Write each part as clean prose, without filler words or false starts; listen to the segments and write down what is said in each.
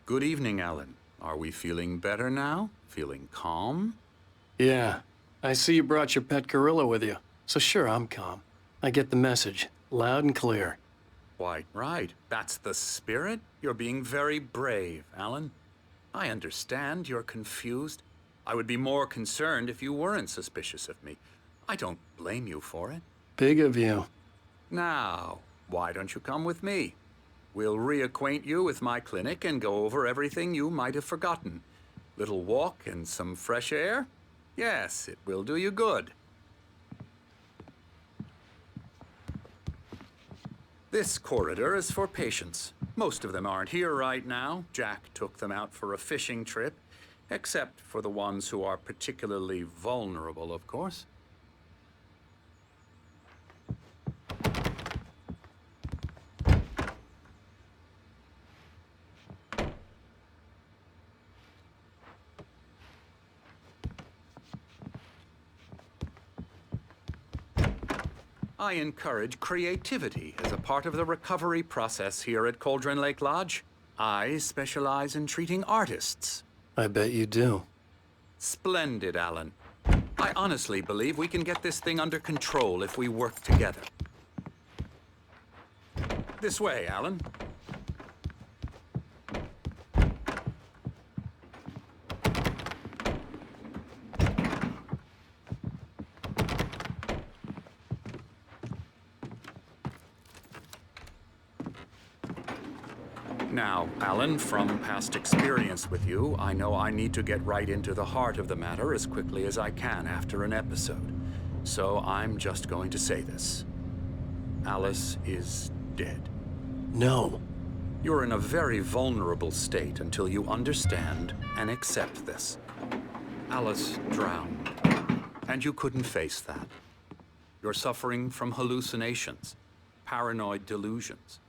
Good evening, Alan. Are we feeling better now? Feeling calm? Yeah. I see you brought your pet gorilla with you. So sure, I'm calm. I get the message. Loud and clear. Quite right. That's the spirit. You're being very brave, Alan. I understand you're confused. I would be more concerned if you weren't suspicious of me. I don't blame you for it. Big of you. Now, why don't you come with me? We'll reacquaint you with my clinic and go over everything you might have forgotten. Little walk and some fresh air? Yes, it will do you good. This corridor is for patients. Most of them aren't here right now. Jack took them out for a fishing trip, except for the ones who are particularly vulnerable, of course. I encourage creativity as a part of the recovery process here at Cauldron Lake Lodge. I specialize in treating artists. I bet you do. Splendid, Alan. I honestly believe we can get this thing under control if we work together. This way, Alan. Now, Alan, from past experience with you, I know I need to get right into the heart of the matter as quickly as I can after an episode. So I'm just going to say this. Alice is dead. No. You're in a very vulnerable state until you understand and accept this. Alice drowned, and you couldn't face that. You're suffering from hallucinations, paranoid delusions,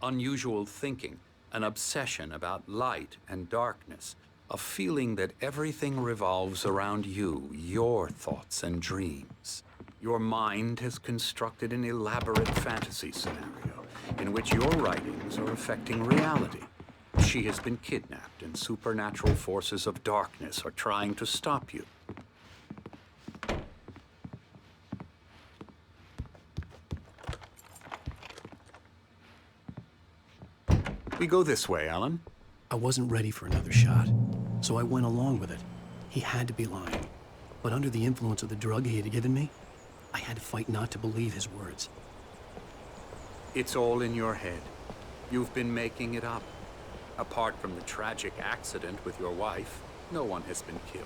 unusual thinking, an obsession about light and darkness, a feeling that everything revolves around you, your thoughts and dreams. Your mind has constructed an elaborate fantasy scenario in which your writings are affecting reality. She has been kidnapped and supernatural forces of darkness are trying to stop you. We go this way, Alan. I wasn't ready for another shot, so I went along with it. He had to be lying. But under the influence of the drug he had given me, I had to fight not to believe his words. It's all in your head. You've been making it up. Apart from the tragic accident with your wife, no one has been killed.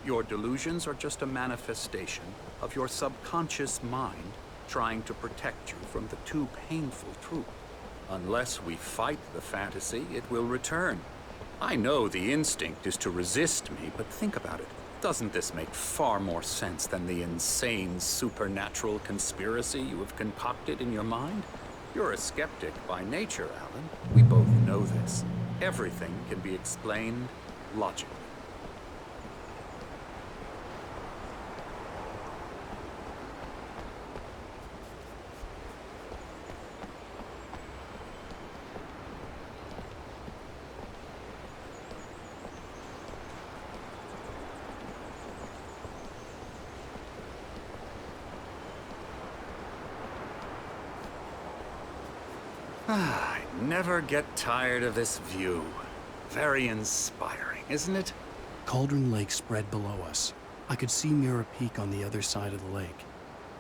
Your delusions are just a manifestation of your subconscious mind trying to protect you from the too painful truth. Unless we fight the fantasy, it will return. I know the instinct is to resist me, but think about it. Doesn't this make far more sense than the insane supernatural conspiracy you have concocted in your mind? You're a skeptic by nature, Alan. We both know this. Everything can be explained logically. I never get tired of this view. Very inspiring, isn't it? Cauldron Lake spread below us. I could see Mirror Peak on the other side of the lake.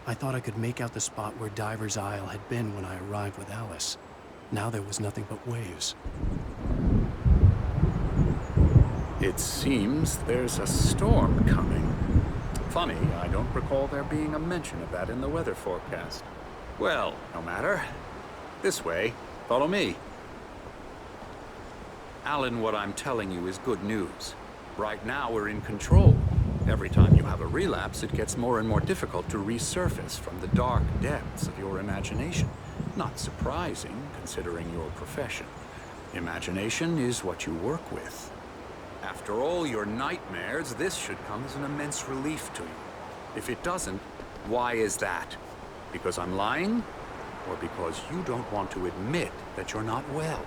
I thought I could make out the spot where Diver's Isle had been when I arrived with Alice. Now there was nothing but waves. It seems there's a storm coming. Funny, I don't recall there being a mention of that in the weather forecast. Well, no matter. This way. Follow me. Alan, what I'm telling you is good news. Right now, we're in control. Every time you have a relapse, it gets more and more difficult to resurface from the dark depths of your imagination. Not surprising, considering your profession. Imagination is what you work with. After all your nightmares, this should come as an immense relief to you. If it doesn't, why is that? Because I'm lying? Or because you don't want to admit that you're not well?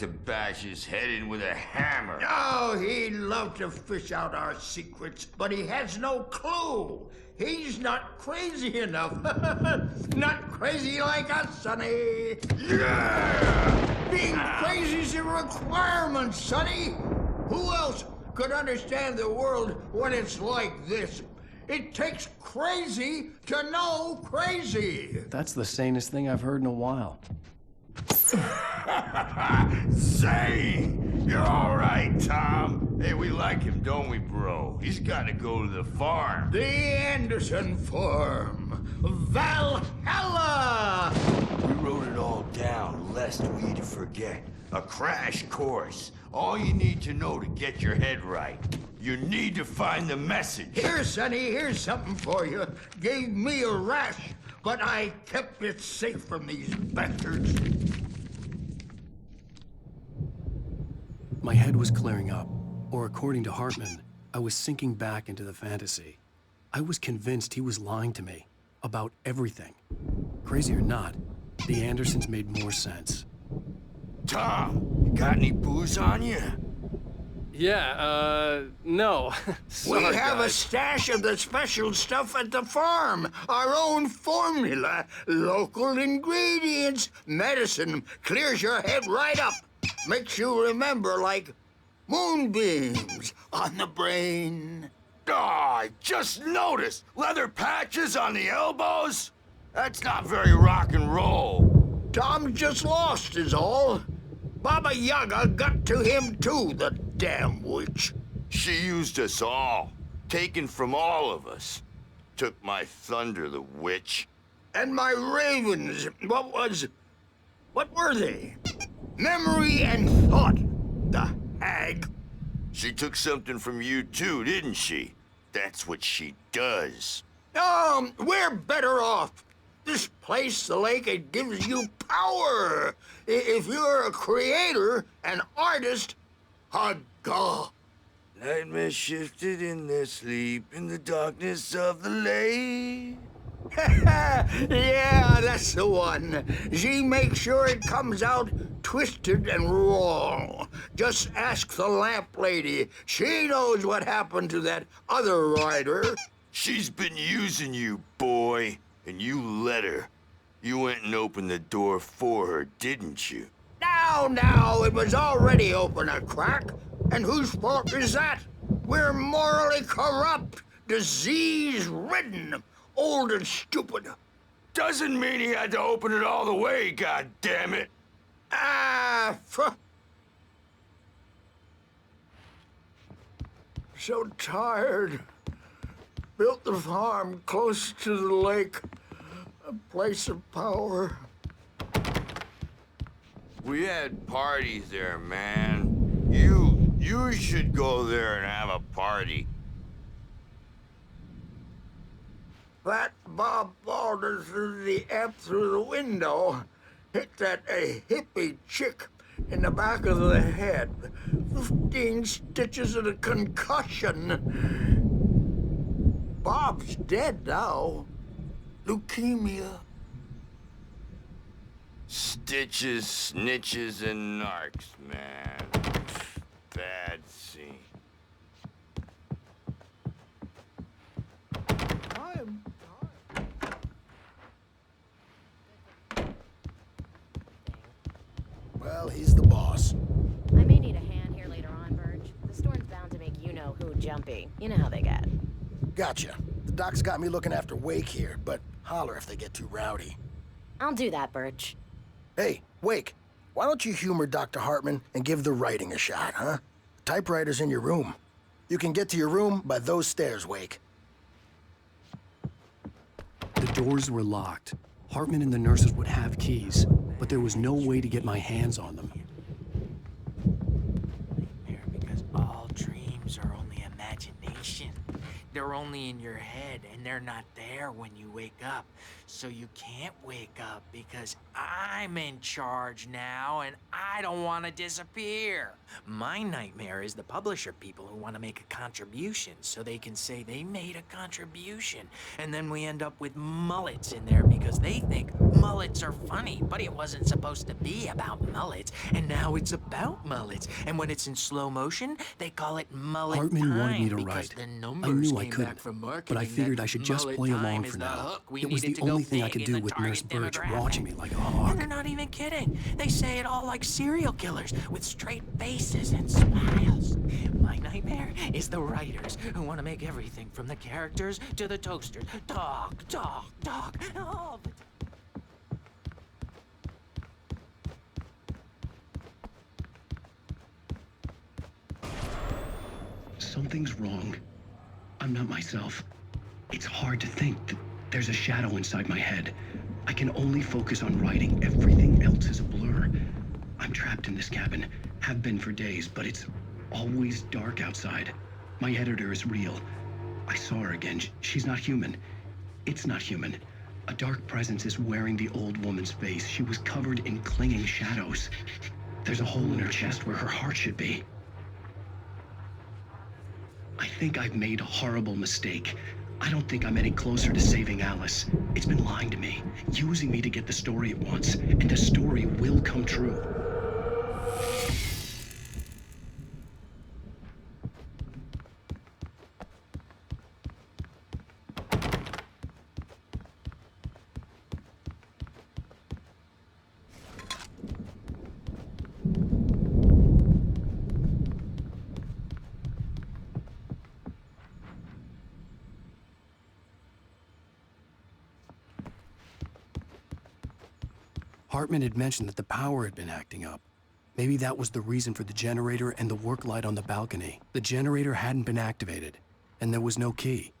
to bash his head in with a hammer. Oh, he'd love to fish out our secrets, but he has no clue. He's not crazy enough. Not crazy like us, Sonny. Yeah! Being crazy's a requirement, Sonny. Who else could understand the world when it's like this? It takes crazy to know crazy. That's the sanest thing I've heard in a while. Say, you're all right, Tom. Hey, we like him, don't we, bro? He's got to go to the farm. The Anderson Farm. Valhalla! We wrote it all down, lest we forget. A crash course. All you need to know to get your head right. You need to find the message. Here, Sonny, here's something for you. Gave me a rash, but I kept it safe from these bastards. My head was clearing up, or according to Hartman, I was sinking back into the fantasy. I was convinced he was lying to me about everything. Crazy or not, the Andersons made more sense. Tom, you got any booze on you? Yeah, no. We have a stash of the special stuff at the farm. Our own formula. Local ingredients. Medicine. Clears your head right up. Makes you remember like moonbeams on the brain. Oh, I just noticed. Leather patches on the elbows? That's not very rock and roll. Tom just lost is all. Baba Yaga got to him too, the damn witch. She used us all. Taken from all of us. Took my thunder, the witch. And my ravens, what were they? Memory and thought, the hag. She took something from you too, didn't she? That's what she does. We're better off. This place, the lake, it gives you power. If you're a creator, an artist, a god. Nightmare shifted in their sleep in the darkness of the lake. Yeah, that's the one. She makes sure it comes out twisted and wrong. Just ask the lamp lady. She knows what happened to that other rider. She's been using you, boy, and you let her. You went and opened the door for her, didn't you? Now, it was already open a crack. And whose fault is that? We're morally corrupt, disease-ridden, old and stupid. Doesn't mean he had to open it all the way, goddammit. So tired. Built the farm close to the lake. A place of power. We had parties there, man. You should go there and have a party. That Bob Balder threw the amp through the window. Hit that hippie chick in the back of the head. 15 stitches and a concussion. Bob's dead now. Leukemia. Stitches, snitches, and narcs, man. Bad scene. Well, he's the boss. I may need a hand here later on, Burge. The storm's bound to make you-know-who jumpy. You know how they get. Gotcha. The doc's got me looking after Wake here, but holler if they get too rowdy. I'll do that, Burge. Hey, Wake, why don't you humor Dr. Hartman and give the writing a shot, huh? The typewriter's in your room. You can get to your room by those stairs, Wake. The doors were locked. Hartman and the nurses would have keys, but there was no way to get my hands on them. Because all dreams are only imagination. They're only in your head, and they're not there when you wake up. So you can't wake up because I'm in charge now and I don't want to disappear. My nightmare is the publisher people who want to make a contribution so they can say they made a contribution. And then we end up with mullets in there because they think mullets are funny, but it wasn't supposed to be about mullets. And now it's about mullets. And when it's in slow motion, they call it mullet Hartman time wanted me to because write. the I numbers knew I came couldn't, back from but I marketing figured that I should just mullet play time along is for the now. hook we It was needed the to go only thing I big could in do the with Nurse target Birch demographic. watching me like a And hawk. they're not even kidding. They say it all like serial killers with straight faces and smiles. My nightmare is the writers who want to make everything from the characters to the toasters talk, all the time. Something's wrong. I'm not myself. It's hard to think. There's a shadow inside my head. I can only focus on writing. Everything else is a blur. I'm trapped in this cabin. Have been for days, but it's always dark outside. My editor is real. I saw her again. She's not human. It's not human. A dark presence is wearing the old woman's face. She was covered in clinging shadows. There's a hole in her chest where her heart should be. I think I've made a horrible mistake. I don't think I'm any closer to saving Alice. It's been lying to me, using me to get the story it wants, and the story will come true. Hartman had mentioned that the power had been acting up. Maybe that was the reason for the generator and the work light on the balcony. The generator hadn't been activated, and there was no key.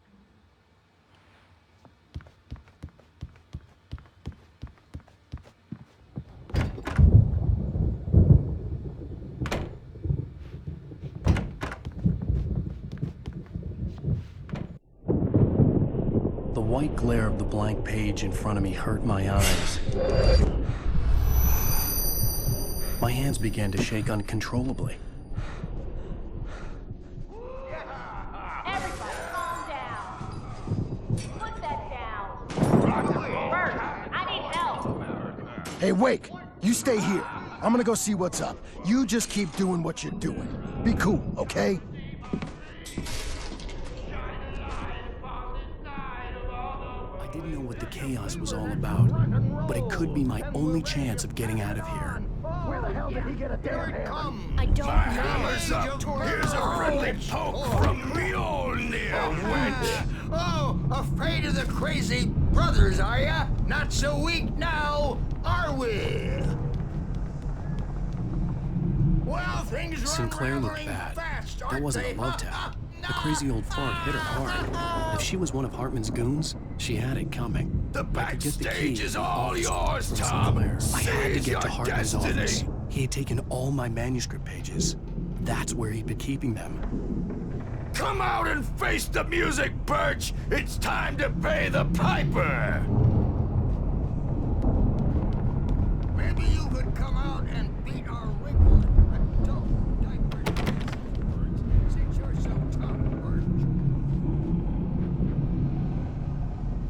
The white glare of the blank page in front of me hurt my eyes. My hands began to shake uncontrollably. Everybody, calm down. Put that down. Bert, I need help. Hey, Wake, you stay here. I'm gonna go see what's up. You just keep doing what you're doing. Be cool, okay? I didn't know what the chaos was all about, but it could be my only chance of getting out of here. Where the hell did he get a damn hammer? I don't know. Hammer's up. Here's a friendly poke from Mjolnir, wench. Oh, afraid of the crazy brothers, are ya? Not so weak now, are we? Well, things Sinclair run looked rambling bad. fast, That aren't wasn't they? a love tap. The crazy old fart hit her hard. If she was one of Hartman's goons, she had it coming. The I could get the key backstage is and all office yours, from Tom. Sinclair. I had to Seize get to your Hartman's destiny. office. He had taken all my manuscript pages. That's where he'd been keeping them. Come out and face the music, Birch! It's time to pay the piper! Maybe you could come out and beat our wrinkled adult diaper dancing, since you're so tough, Birch.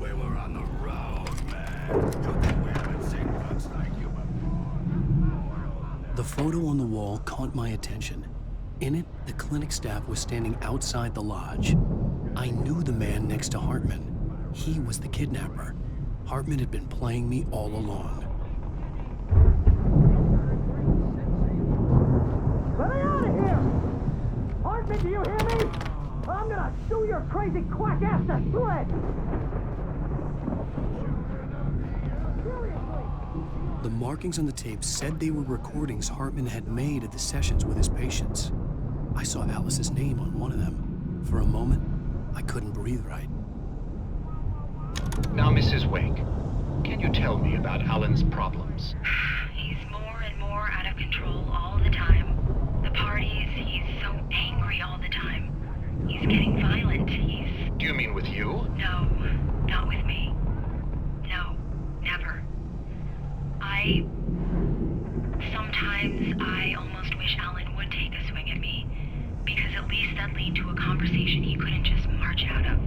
We were on the road, man. You think we haven't seen books like you before? The photo on the wall caught my attention. In it, the clinic staff was standing outside the lodge. I knew the man next to Hartman. He was the kidnapper. Hartman had been playing me all along. Let me out of here! Hartman, do you hear me? I'm gonna sew your crazy quack ass to shreds! The markings on the tape said they were recordings Hartman had made at the sessions with his patients. I saw Alice's name on one of them. For a moment, I couldn't breathe right. Now, Mrs. Wake, can you tell me about Alan's problems? He's more and more out of control all the time. The parties, he's so angry all the time. He's getting violent. Do you mean with you? No, not with me. No. Sometimes I almost wish Alan would take a swing at me, because at least that'd lead to a conversation he couldn't just march out of.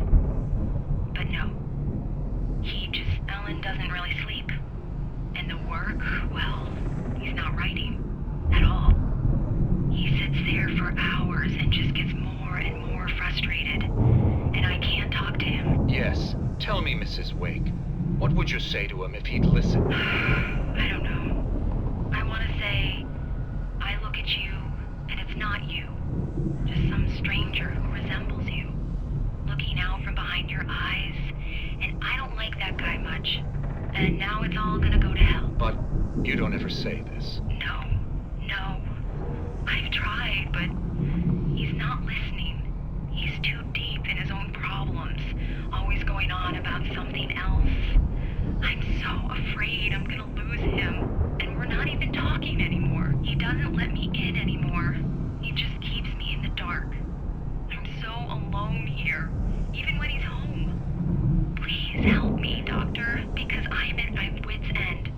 But no. Alan doesn't really sleep. And the work, well, he's not writing at all. He sits there for hours and just gets more and more frustrated. And I can't talk to him. Yes. Tell me, Mrs. Wake. What would you say to him if he'd listen? I don't know. I want to say, I look at you, and it's not you. Just some stranger who resembles you. Looking out from behind your eyes, and I don't like that guy much. And now it's all gonna go to hell. But you don't ever say this. No. I've tried, but he's not listening. He's too deep in his own problems, always going on about something else. I'm so afraid I'm gonna lose him, and we're not even talking anymore. He doesn't let me in anymore. He just keeps me in the dark. I'm so alone here, even when he's home. Please help me, Doctor, because I'm at my wit's end.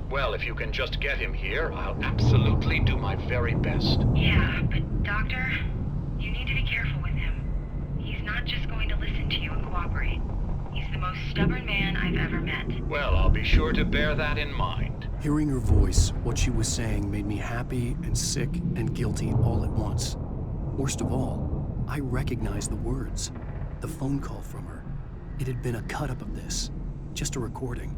Well, if you can just get him here, I'll absolutely do my very best. Yeah, but Doctor, you need to be careful with him. He's not just going to listen to you and cooperate. He's the most stubborn man I've ever met. Well, I'll be sure to bear that in mind. Hearing her voice, what she was saying made me happy and sick and guilty all at once. Worst of all, I recognized the words. The phone call from her. It had been a cut-up of this. Just a recording.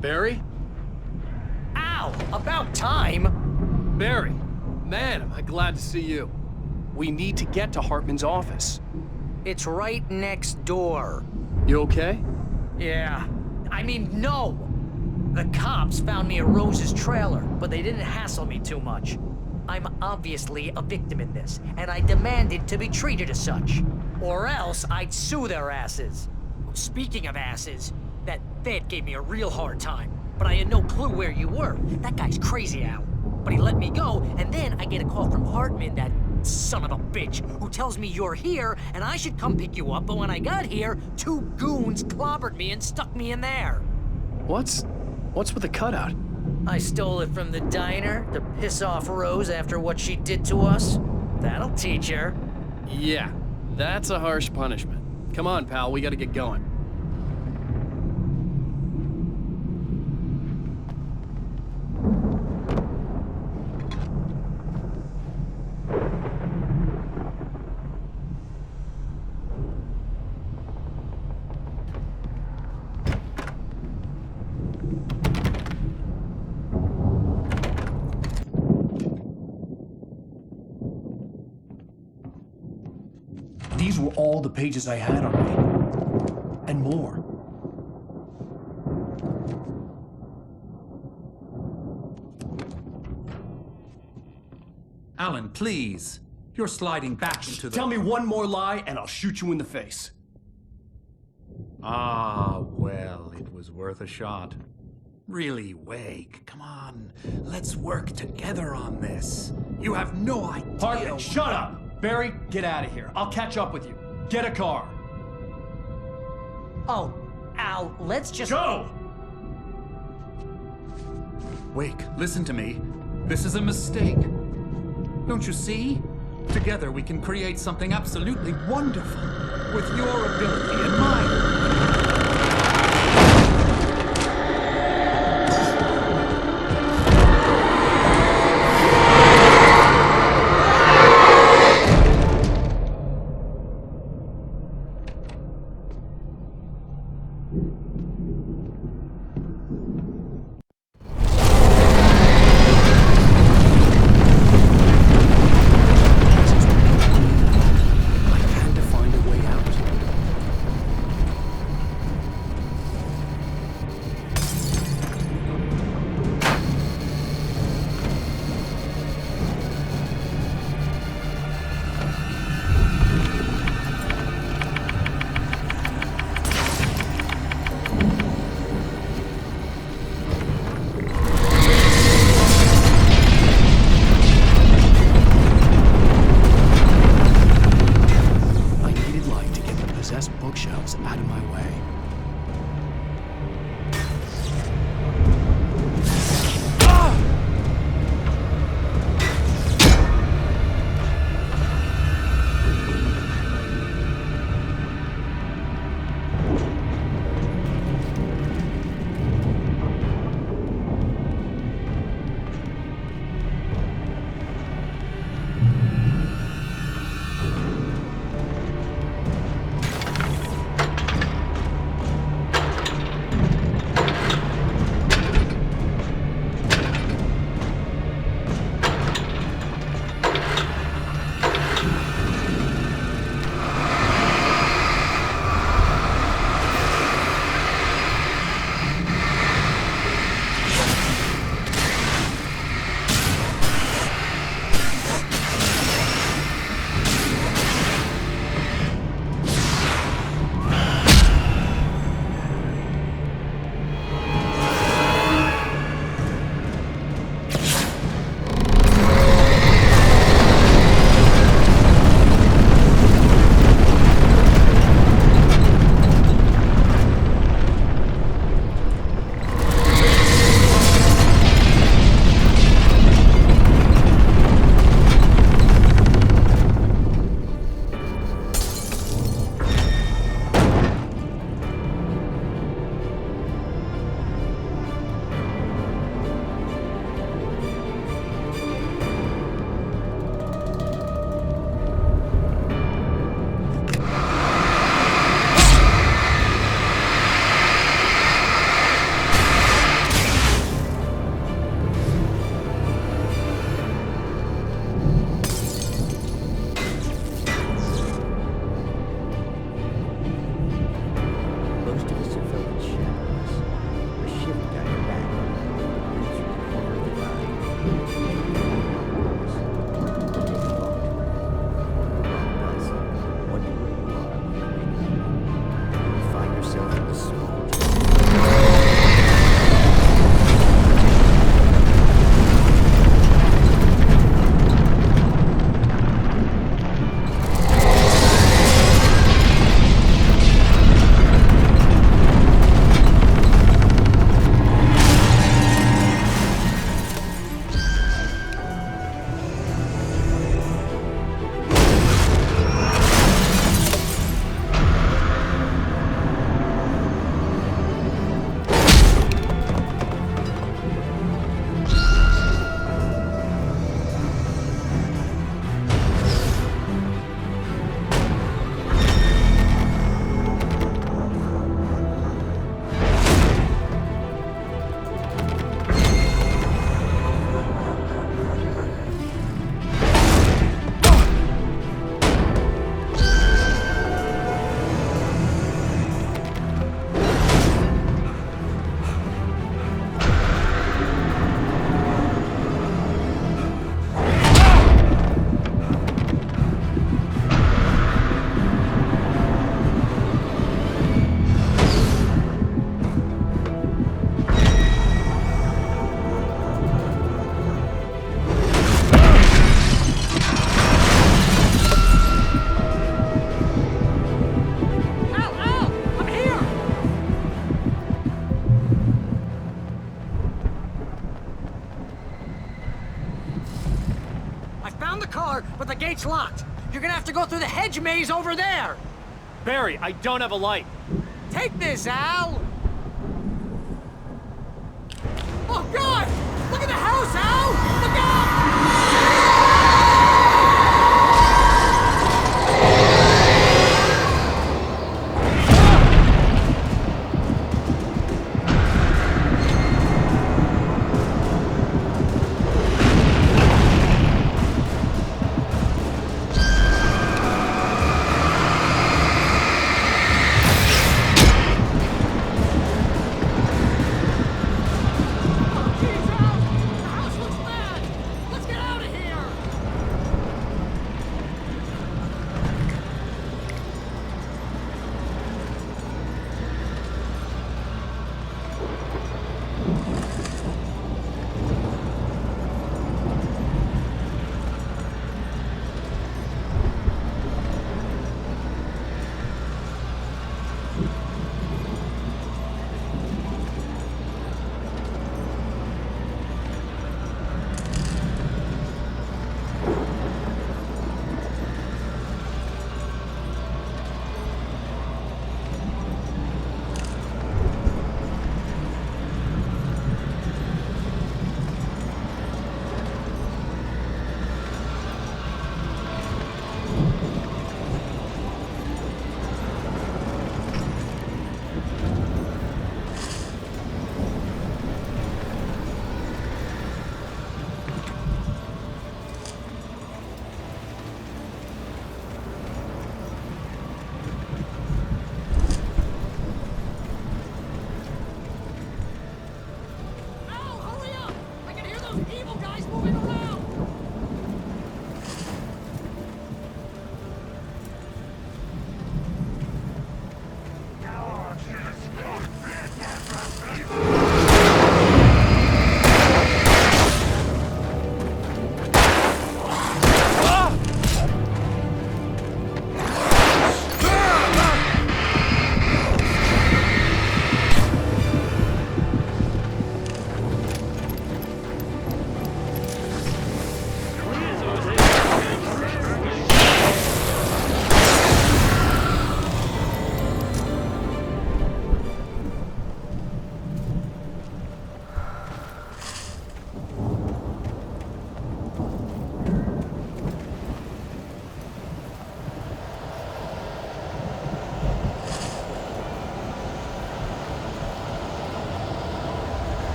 Barry? Ow! About time! Barry! Man, am I glad to see you. We need to get to Hartman's office. It's right next door. You okay? Yeah. I mean, no! The cops found me at Rose's trailer, but they didn't hassle me too much. I'm obviously a victim in this, and I demanded to be treated as such. Or else I'd sue their asses. Speaking of asses, that Viêt gave me a real hard time, but I had no clue where you were. That guy's crazy, Al. But he let me go, and then I get a call from Hartman, that son of a bitch, who tells me you're here, and I should come pick you up, but when I got here, 2 goons clobbered me and stuck me in there. What's with the cutout? I stole it from the diner to piss off Rose after what she did to us. That'll teach her. Yeah, that's a harsh punishment. Come on, pal, we gotta get going. These were all the pages I had on me. And more. Alan, please. You're sliding back into the... Tell me one more lie and I'll shoot you in the face. Ah, well, it was worth a shot. Really, Wake, come on. Let's work together on this. You have no idea... Hartman, shut up! Barry, get out of here. I'll catch up with you. Get a car. Oh, Al, let's just... Go! Wake, listen to me. This is a mistake. Don't you see? Together we can create something absolutely wonderful. With your ability and mine. found the car, but the gate's locked. You're gonna have to go through the hedge maze over there. Barry, I don't have a light. Take this, Al! Oh, God! Look at the house, Al! Look out!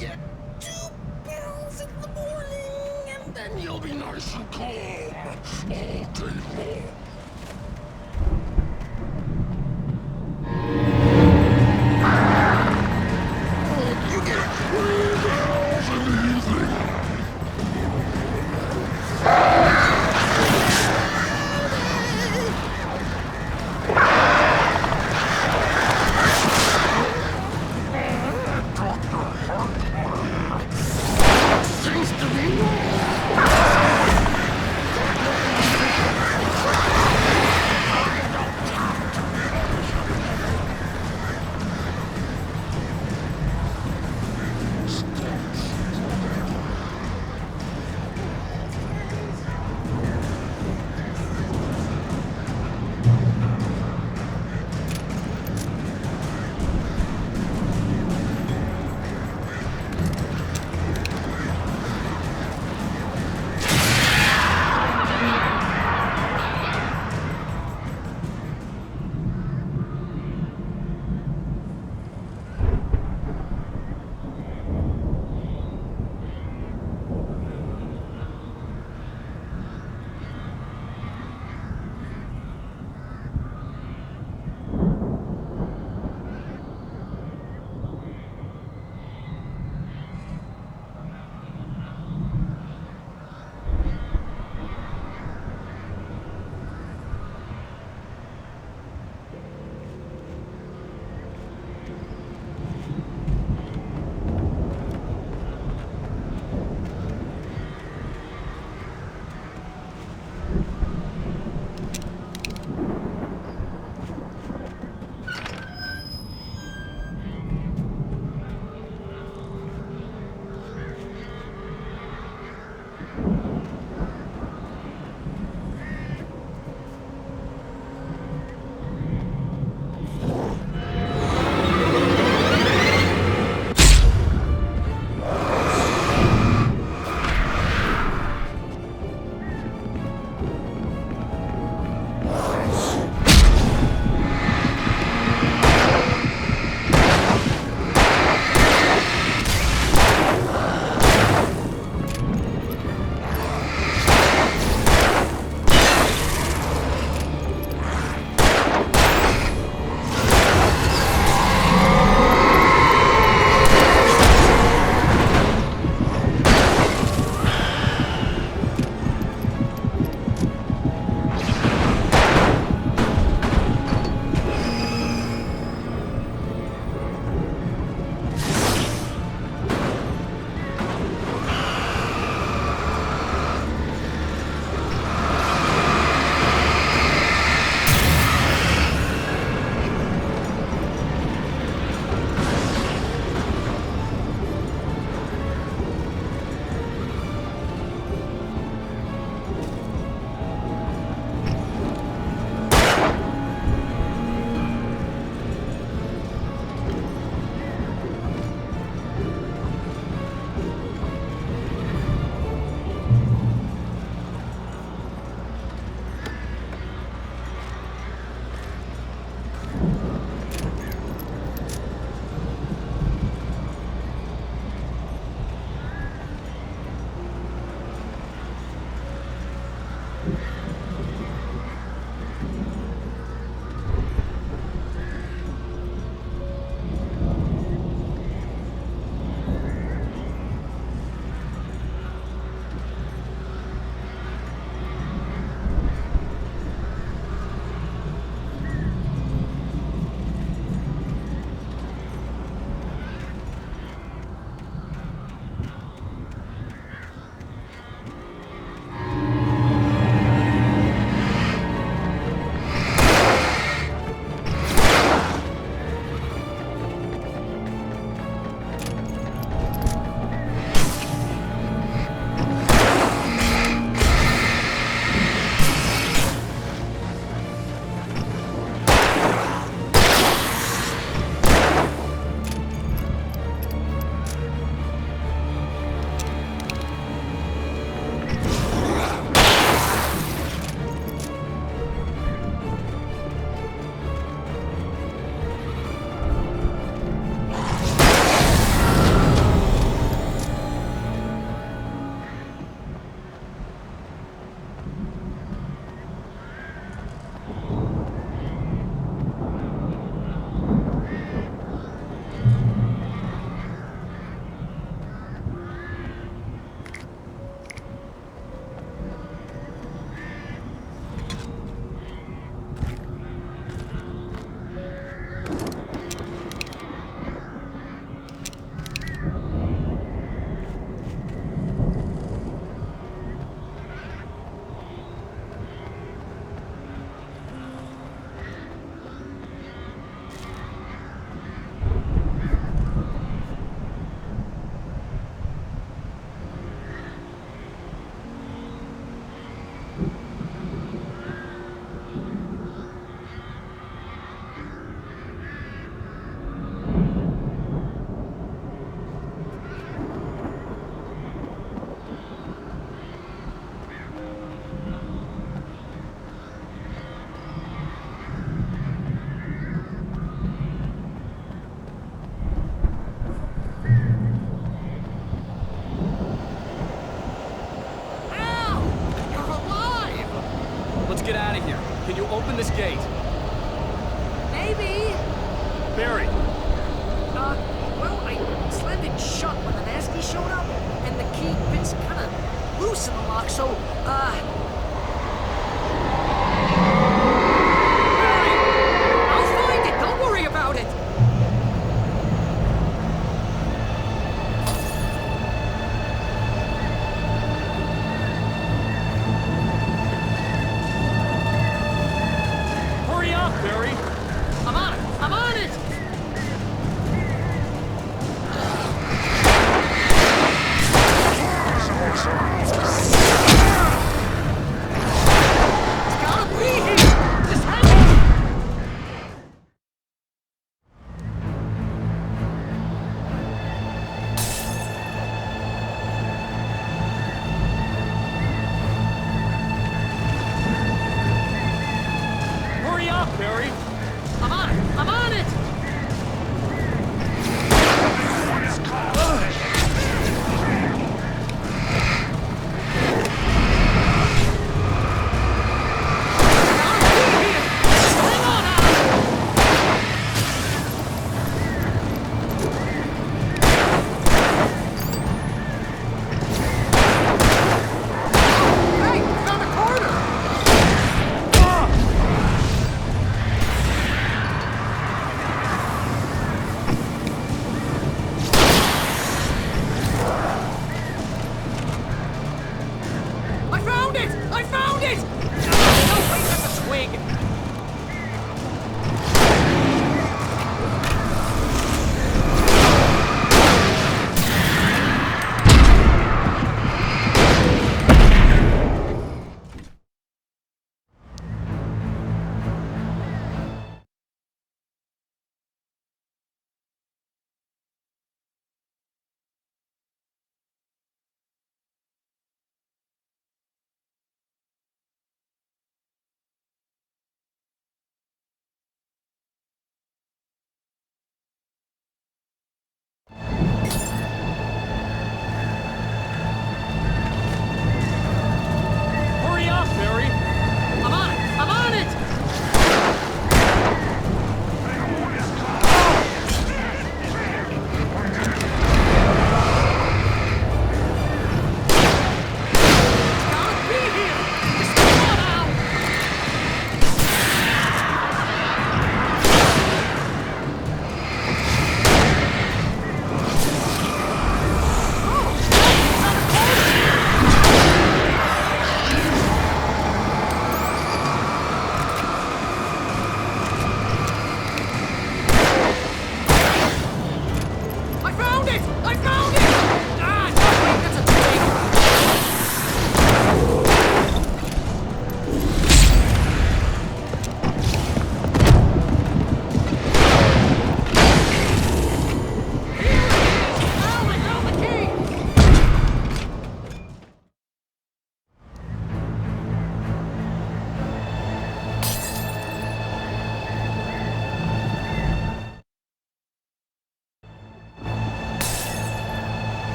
get 2 pills in the morning, and then you'll be nice and calm all day long. You get 3 pills in the evening. Seems to be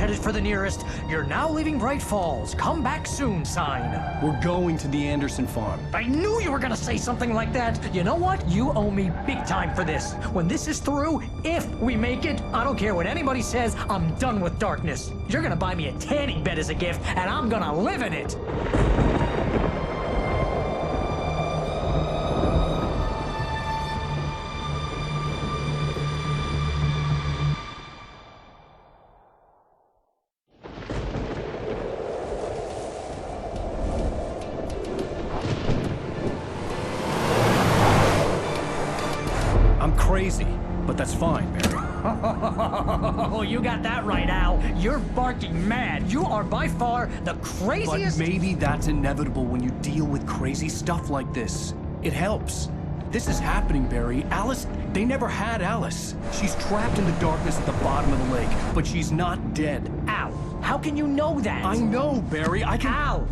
headed for the nearest "You're now leaving Bright Falls. Come back soon" sign. We're going to the Anderson farm. I knew you were gonna say something like that. You know what? You owe me big time for this. When this is through, if we make it, I don't care what anybody says, I'm done with darkness. You're gonna buy me a tanning bed as a gift, and I'm gonna live in it. Crazy, but that's fine, Barry. Oh, you got that right, Al. You're barking mad. You are by far the craziest... But maybe that's inevitable when you deal with crazy stuff like this. It helps. This is happening, Barry. Alice, they never had Alice. She's trapped in the darkness at the bottom of the lake, but she's not dead. Al, how can you know that? I know, Barry. I can... Al,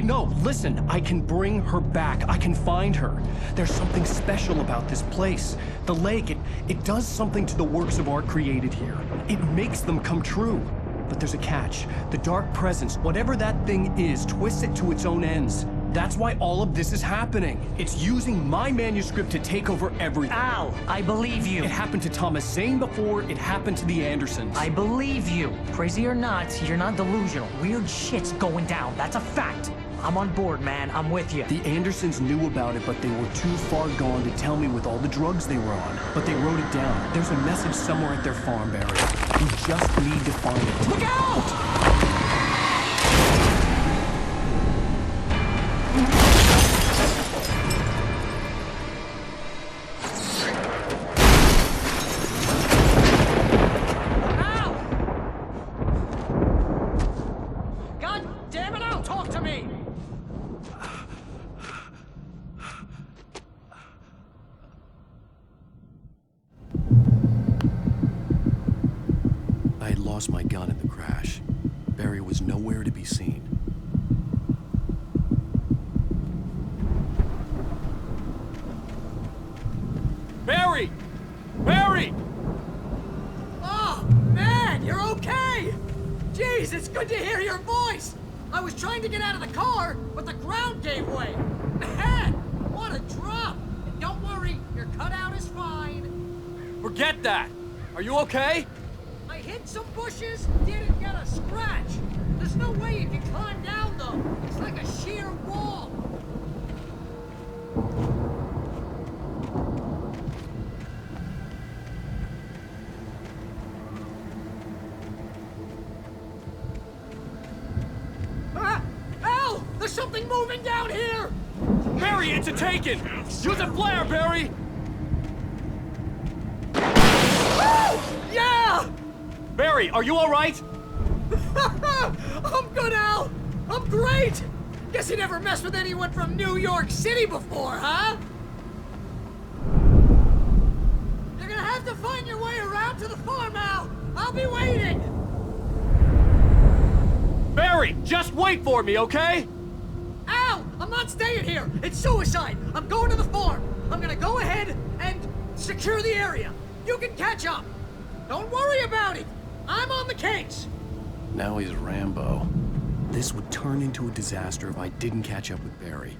No, listen. I can bring her back. I can find her. There's something special about this place. The lake, it does something to the works of art created here. It makes them come true. But there's a catch. The dark presence, whatever that thing is, twists it to its own ends. That's why all of this is happening. It's using my manuscript to take over everything. Al, I believe you. It happened to Thomas Zane before, it happened to the Andersons. I believe you. Crazy or not, you're not delusional. Weird shit's going down. That's a fact. I'm on board, man. I'm with you. The Andersons knew about it, but they were too far gone to tell me with all the drugs they were on. But they wrote it down. There's a message somewhere at their farm, Barry. We just need to find it. Look out! Lost my gun in the crash. Barry was nowhere to be seen. Barry! Barry! Oh, man, you're okay! Jeez, it's good to hear your voice! I was trying to get out of the car, but the ground gave way. Man, what a drop! And don't worry, your cutout is fine. Forget that! Are you okay? I hit some bushes, didn't get a scratch. There's no way you can climb down, though. It's like a sheer wall. Ah! Al! There's something moving down here! Barry, it's a taken! Use a flare, Barry! Yeah! Barry, are you all right? I'm good, Al! I'm great! Guess you never messed with anyone from New York City before, huh? You're gonna have to find your way around to the farm, Al! I'll be waiting! Barry, just wait for me, okay? Al! I'm not staying here! It's suicide! I'm going to the farm! I'm gonna go ahead and secure the area! You can catch up! Don't worry about it! I'm on the case! Now he's Rambo. This would turn into a disaster if I didn't catch up with Barry.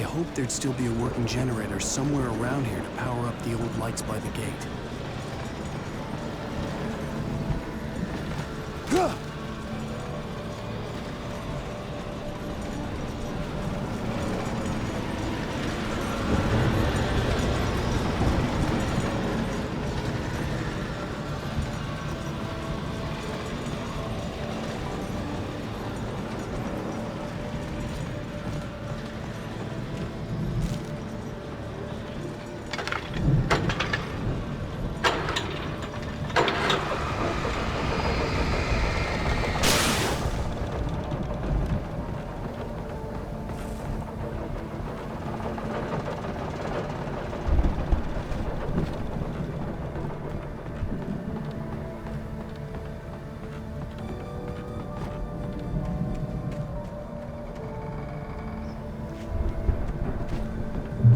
hoped there'd still be a working generator somewhere around here to power up the old lights by the gate.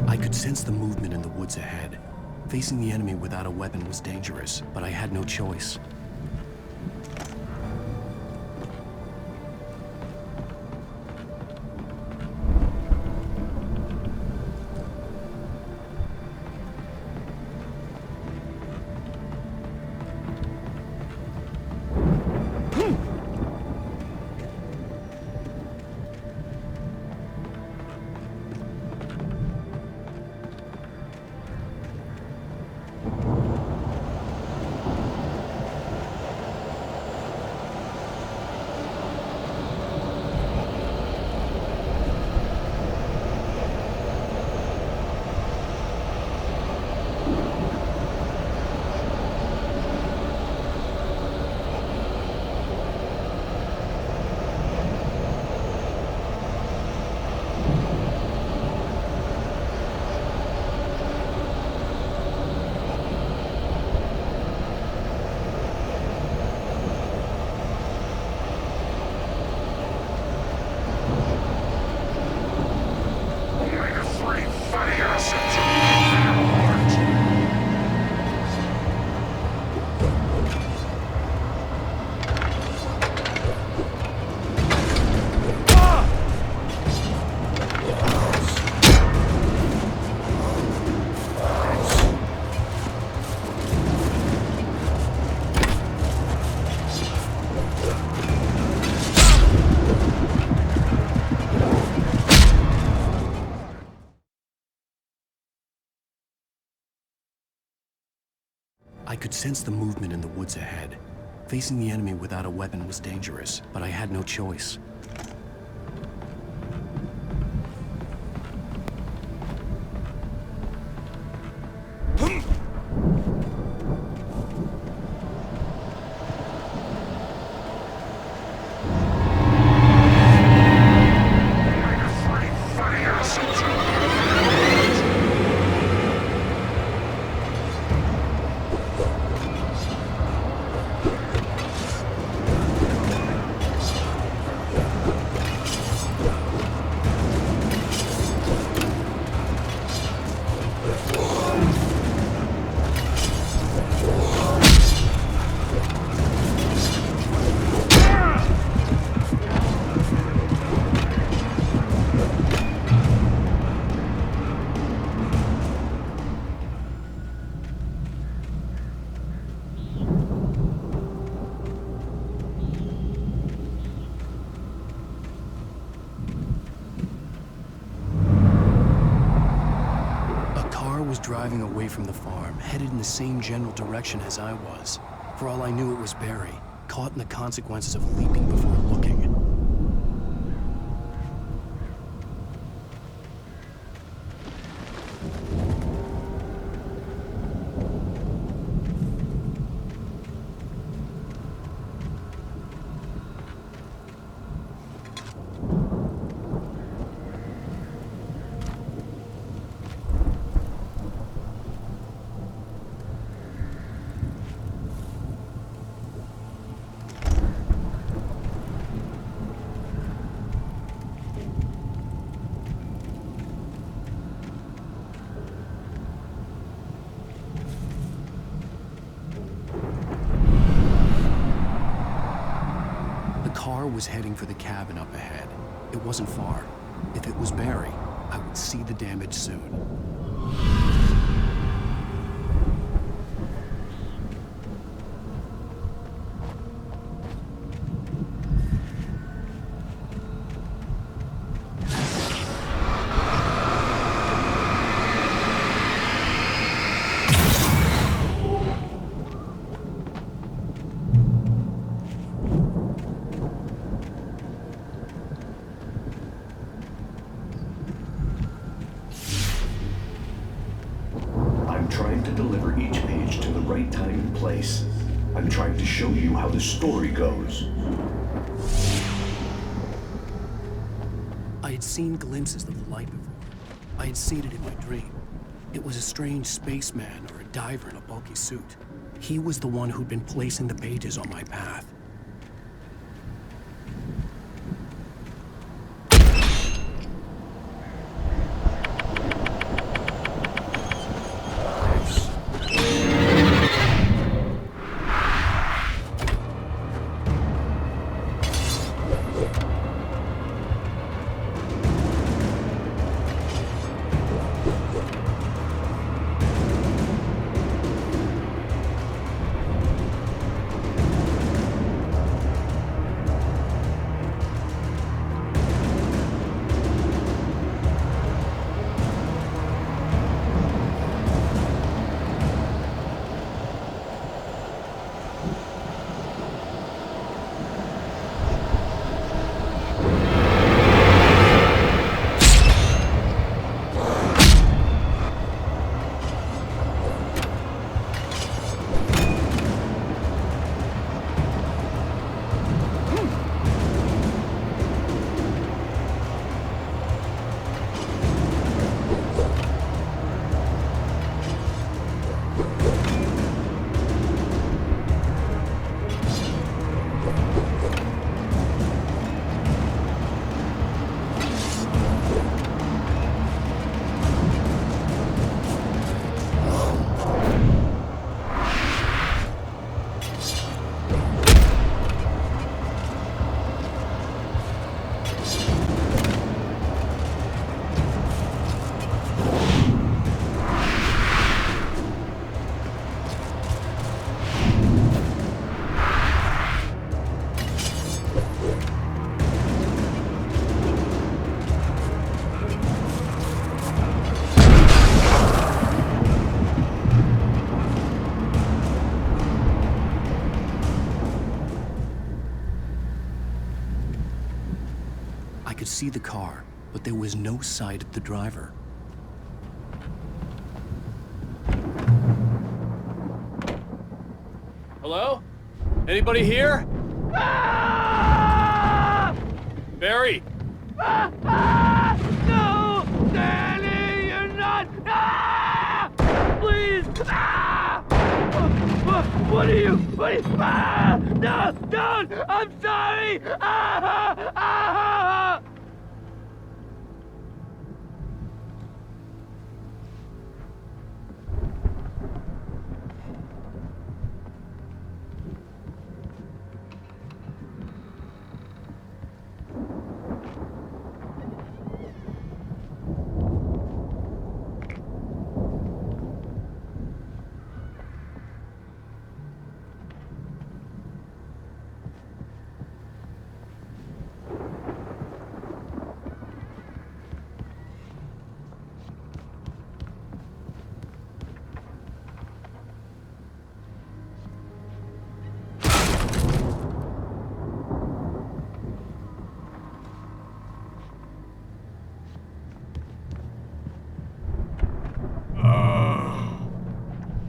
I could sense the movement in the woods ahead. Facing the enemy without a weapon was dangerous, but I had no choice. I could sense the movement in the woods ahead. Facing the enemy without a weapon was dangerous, but I had no choice. Driving away from the farm, headed in the same general direction as I was. For all I knew, it was Barry, caught in the consequences of leaping before looking. Was heading for the cabin up ahead. It wasn't far. If it was Barry, I would see the damage soon. I'm trying to deliver each page to the right time and place. I'm trying to show you how the story goes. I had seen glimpses of the light before. I had seen it in my dream. It was a strange spaceman or a diver in a bulky suit. He was the one who'd been placing the pages on my path. I could see the car, but there was no sight of the driver. Hello? Anybody here? Ah! Barry! No! Danny, you're not! Ah! Please! Ah! What are you? Ah! No! Don't! I'm sorry! Ah! Ah!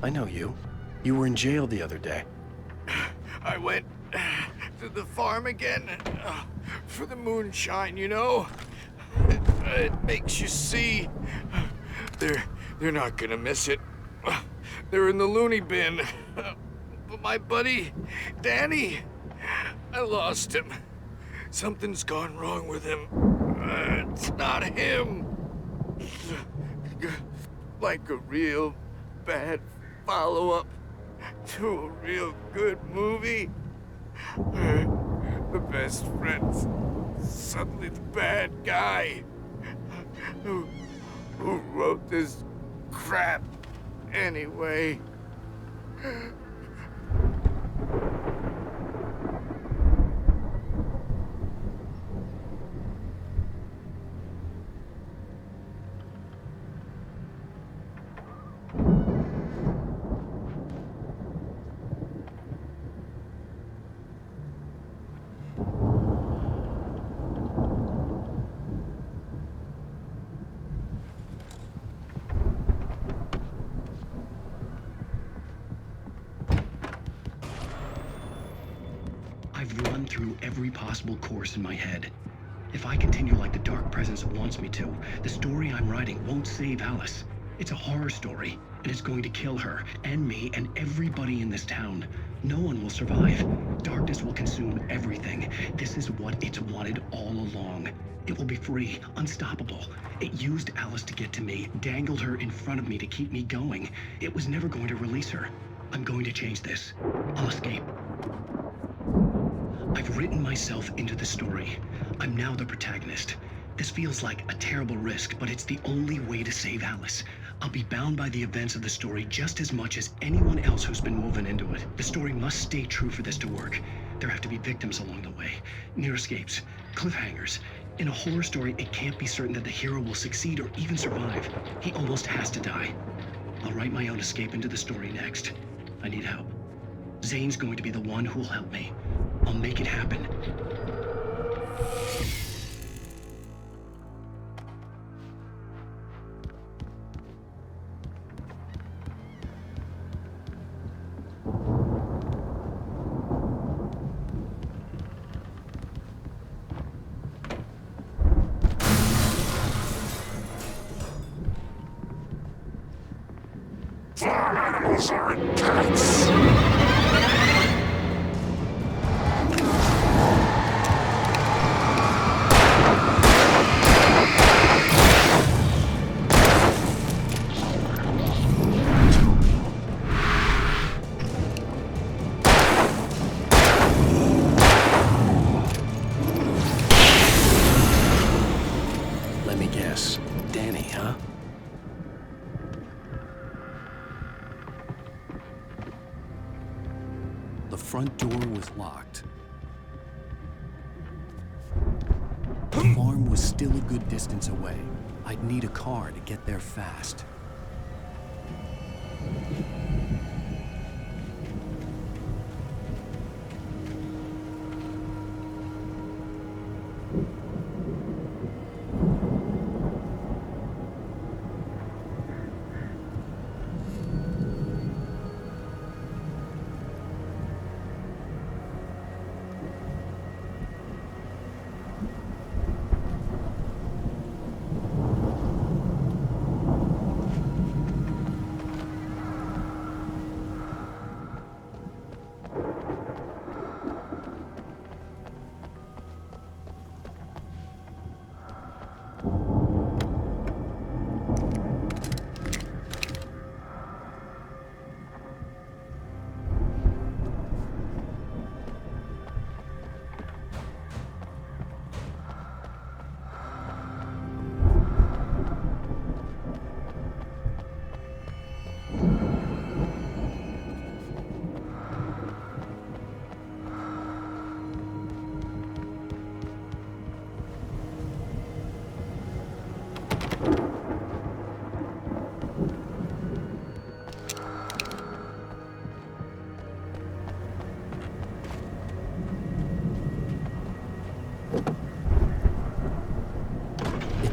I know you. You were in jail the other day. I went to the farm again for the moonshine, you know? It makes you see. They're not gonna miss it. They're in the loony bin. But my buddy, Danny, I lost him. Something's gone wrong with him. It's not him. Like a real bad follow-up to a real good movie. The best friend's suddenly the bad guy. Who wrote this crap anyway? I've run through every possible course in my head. If I continue like the Dark Presence wants me to, the story I'm writing won't save Alice. It's a horror story, and it's going to kill her, and me, and everybody in this town. No one will survive. Darkness will consume everything. This is what it's wanted all along. It will be free, unstoppable. It used Alice to get to me, dangled her in front of me to keep me going. It was never going to release her. I'm going to change this. I'll escape. I've written myself into the story. I'm now the protagonist. This feels like a terrible risk, but it's the only way to save Alice. I'll be bound by the events of the story just as much as anyone else who's been woven into it. The story must stay true for this to work. There have to be victims along the way, near escapes, cliffhangers. In a horror story, it can't be certain that the hero will succeed or even survive. He almost has to die. I'll write my own escape into the story next. I need help. Zane's going to be the one who will help me. I'll make it happen. Farm animals are intense! Let me guess. Danny, huh? The front door was locked. The farm was still a good distance away. I'd need a car to get there fast.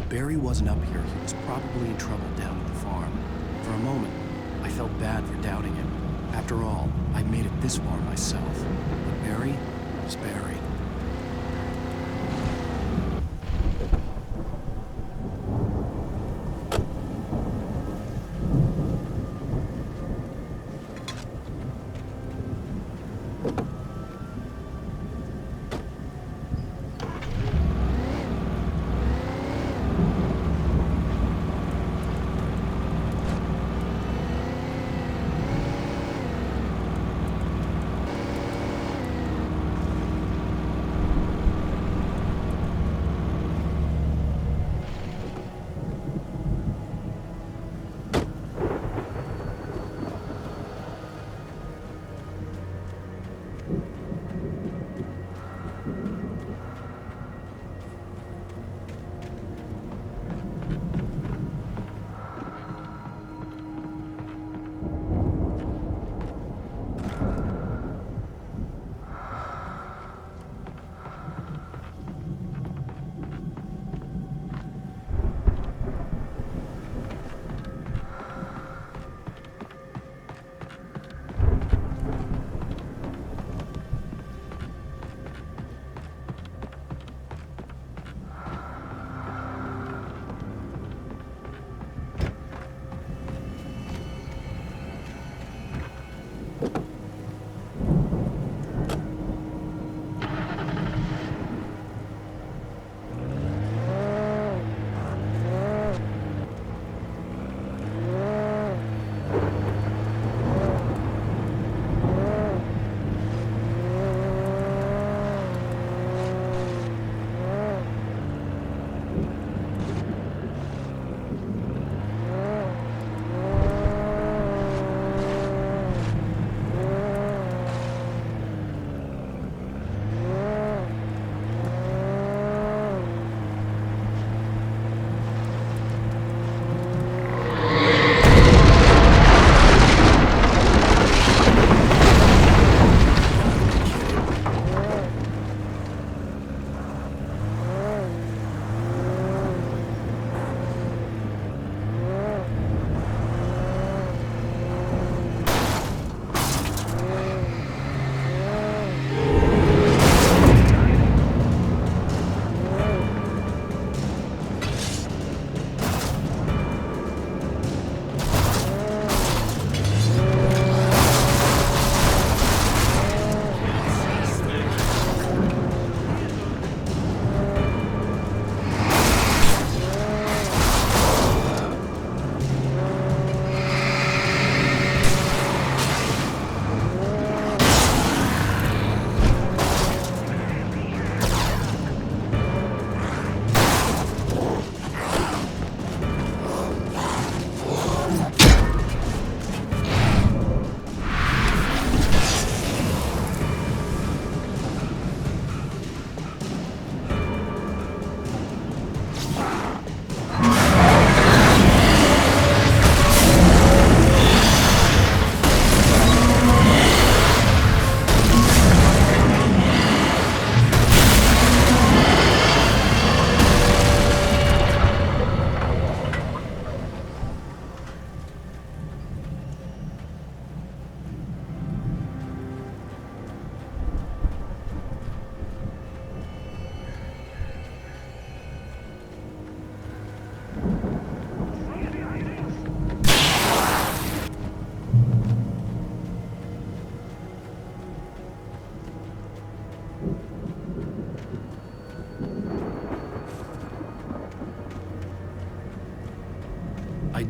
Barry wasn't up here, he was probably in trouble down at the farm. For a moment, I felt bad for doubting him. After all, I'd made it this far myself. But Barry was Barry.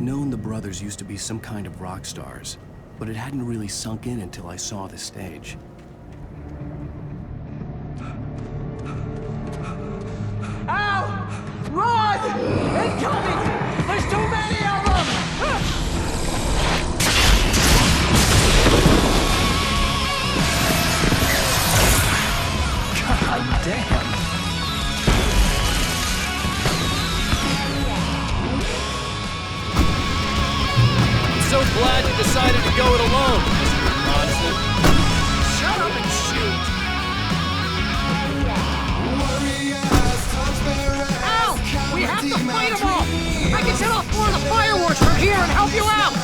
I'd known the brothers used to be some kind of rock stars, but it hadn't really sunk in until I saw the stage. Ow! Run! Incoming! There's too many of them! God damn! I'm so glad you decided to go it alone, Mr. Johnson. Shut up and shoot! Ow! We have to fight them all! I can set off more of the fireworks from here and help you out!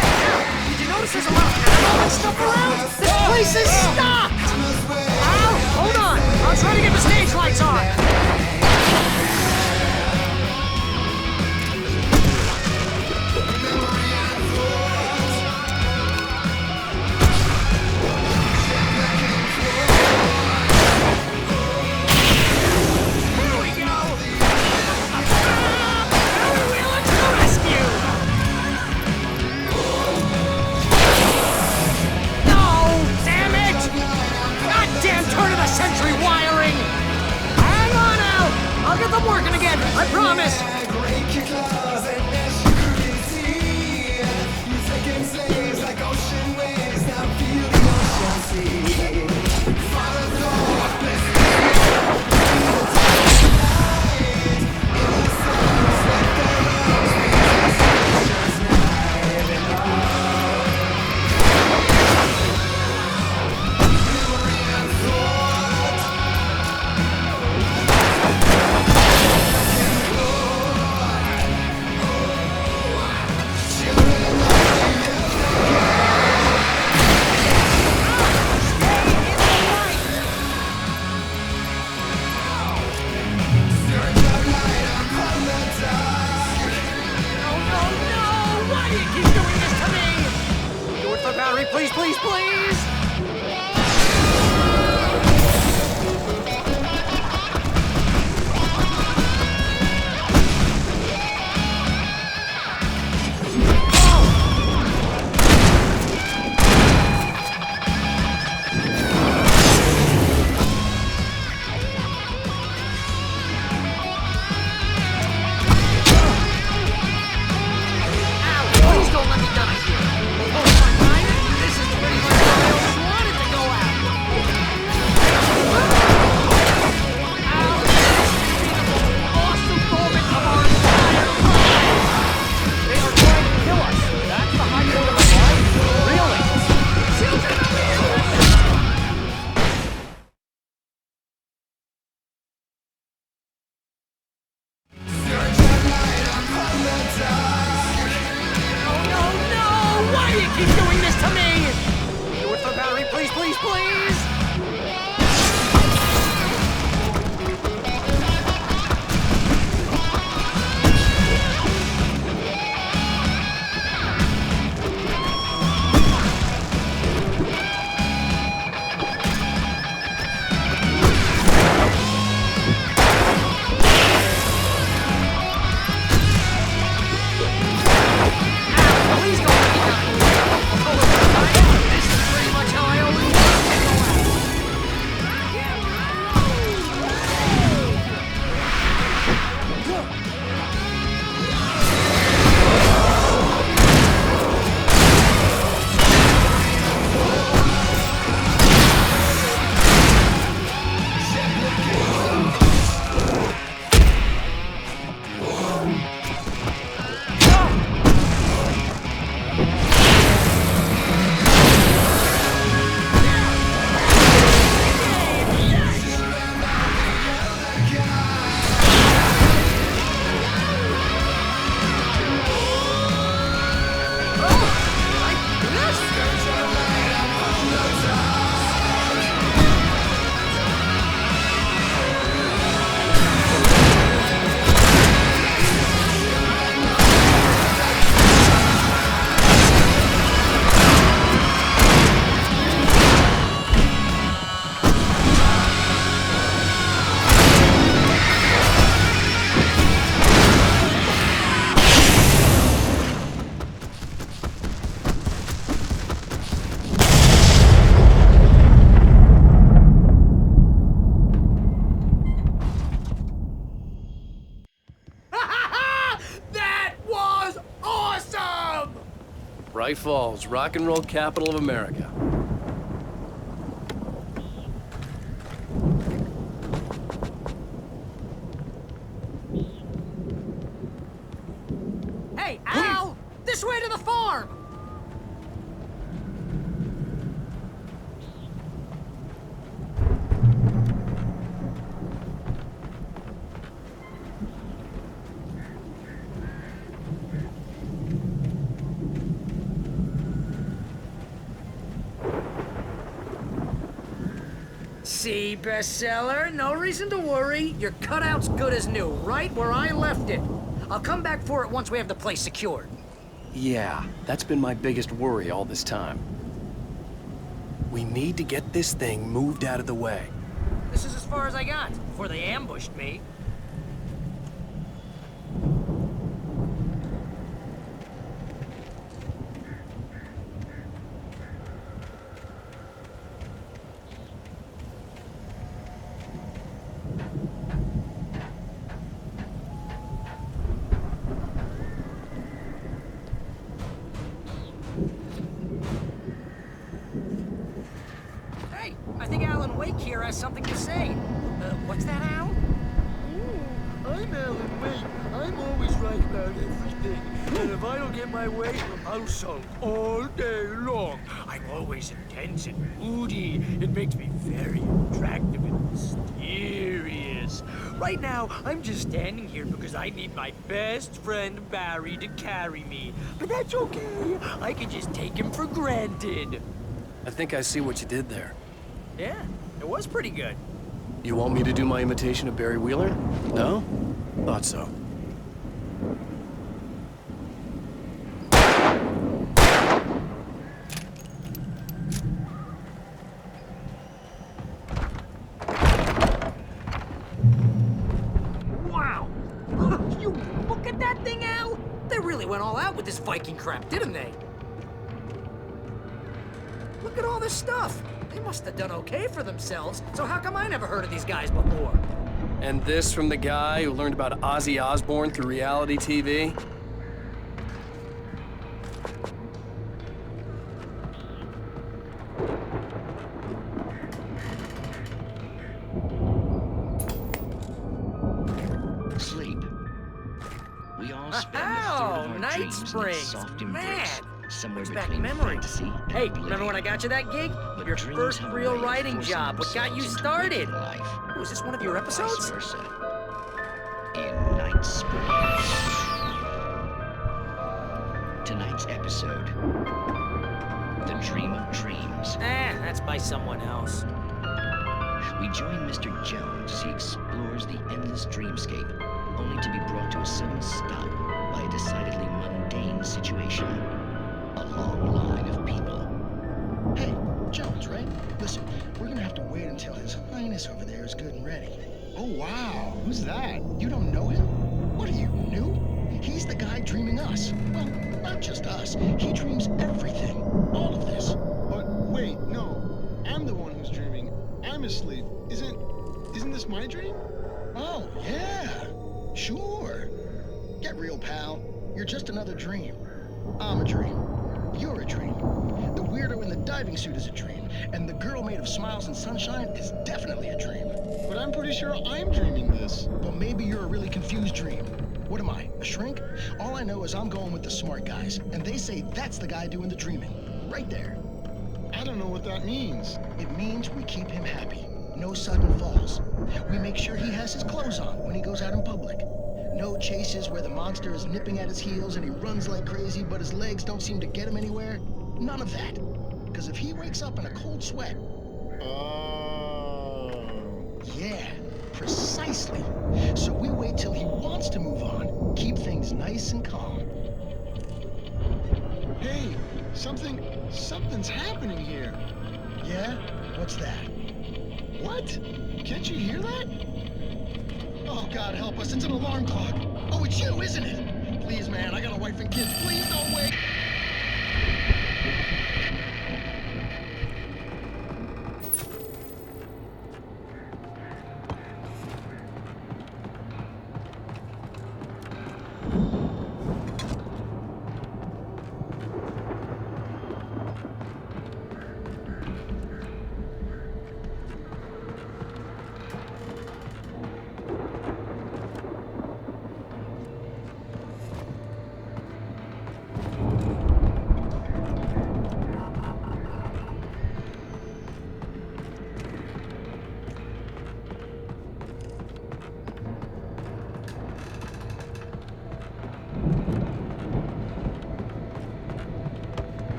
Hey, did you notice there's a lot of ammo and stuff around? This place is stocked! Ow! Hold on! I'll try to get the stage lights on! Century wiring! Hang on out! I'll get them working again, I promise! Please, please, please! Please don't let me die. This is pretty much how I always want it to go out. Bright Falls, rock and roll capital of America. Hey, Al! This way to the farm! See, bestseller, no reason to worry. Your cutout's good as new, right where I left it. I'll come back for it once we have the place secured. Yeah, that's been my biggest worry all this time. We need to get this thing moved out of the way. This is as far as I got before they ambushed me. I think Alan Wake here has something to say. What's that, Al? I'm Alan Wake. I'm always right about everything. And if I don't get my way, I'll sulk all day long. I'm always intense and moody. It makes me very attractive and mysterious. Right now, I'm just standing here because I need my best friend Barry to carry me. But that's okay. I can just take him for granted. I think I see what you did there. Yeah, it was pretty good. You want me to do my imitation of Barry Wheeler? No? Thought so. Wow! You look at that thing, Al! They really went all out with this Viking crap, didn't they? Look at all this stuff! They must have done okay for themselves, so how come I never heard of these guys before? And this from the guy who learned about Ozzy Osbourne through reality TV? Sleep. We all spend a third of our Night dreams in Springs! its soft Man! embrace. Somewhere Brings back between memories. fantasy and Hey, oblivion. remember when I got you that gig? But Your dreams first have a real way of writing forcing job. What got you themselves into started? waking life. Was this one of your episodes? Vice versa. In Night Springs. Tonight's episode, The Dream of Dreams. That's by someone else. We join Mr. Jones as he explores the endless dreamscape, only to be brought to a sudden stop by a decidedly mundane situation. A long line of people. Hey, Jones, right? Listen, we're gonna have to wait until His Highness over there is good and ready. Oh, wow. Who's that? You don't know him? What are you, new? He's the guy dreaming us. Well, not just us. He dreams everything. All of this. But wait, no. I'm the one who's dreaming. I'm asleep. Isn't this my dream? Oh, yeah. Sure. Get real, pal. You're just another dream. I'm a dream. You're a dream. The weirdo in the diving suit is a dream. And the girl made of smiles and sunshine is definitely a dream. But I'm pretty sure I'm dreaming this. Well, maybe you're a really confused dream. What am I, a shrink? All I know is I'm going with the smart guys, and they say that's the guy doing the dreaming. Right there. I don't know what that means. It means we keep him happy. No sudden falls. We make sure he has his clothes on when he goes out in public. No chases where the monster is nipping at his heels and he runs like crazy, but his legs don't seem to get him anywhere. None of that. Because if he wakes up in a cold sweat... Yeah, precisely. So we wait till he wants to move on. Keep things nice and calm. Hey, something's happening here. Yeah? What's that? What? Can't you hear that? Oh, God help us, it's an alarm clock. Oh, it's you, isn't it? Please, man, I got a wife and kids. Please don't wait.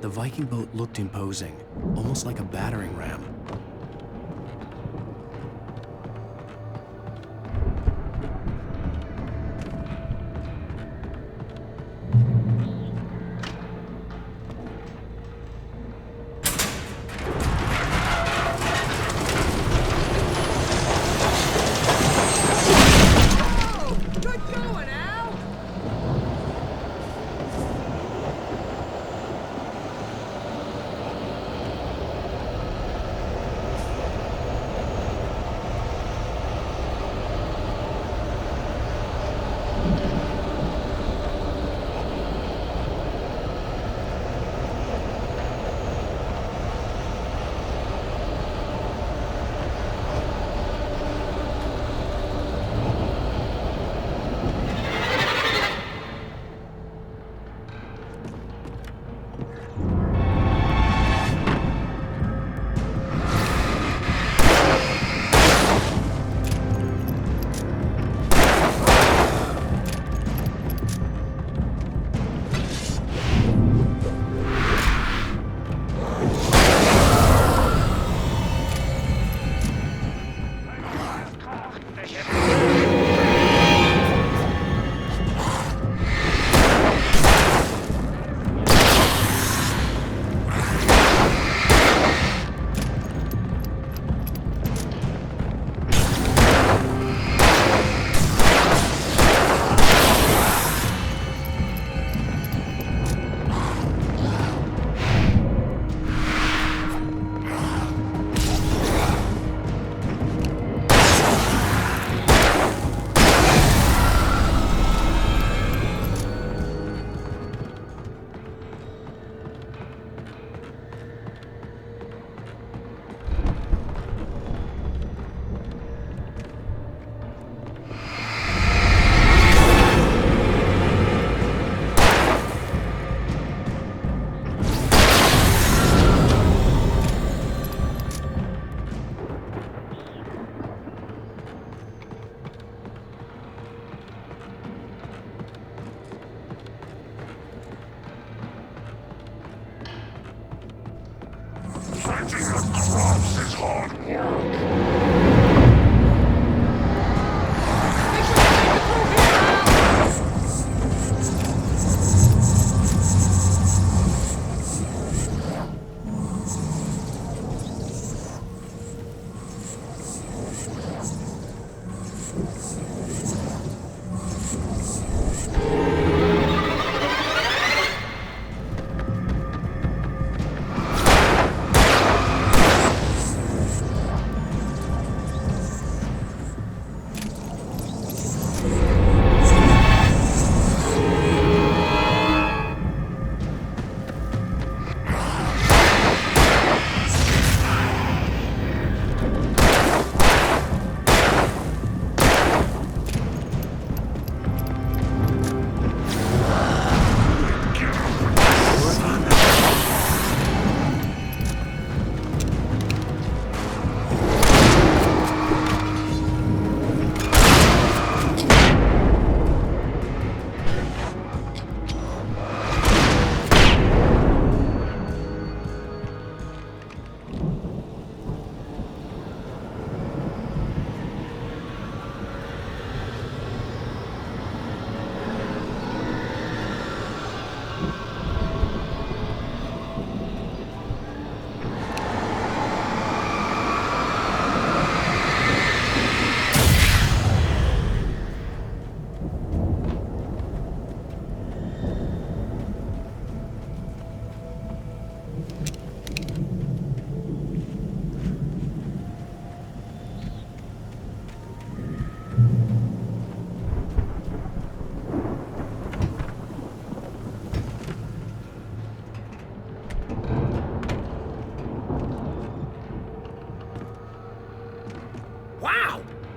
The Viking boat looked imposing, almost like a battering ram.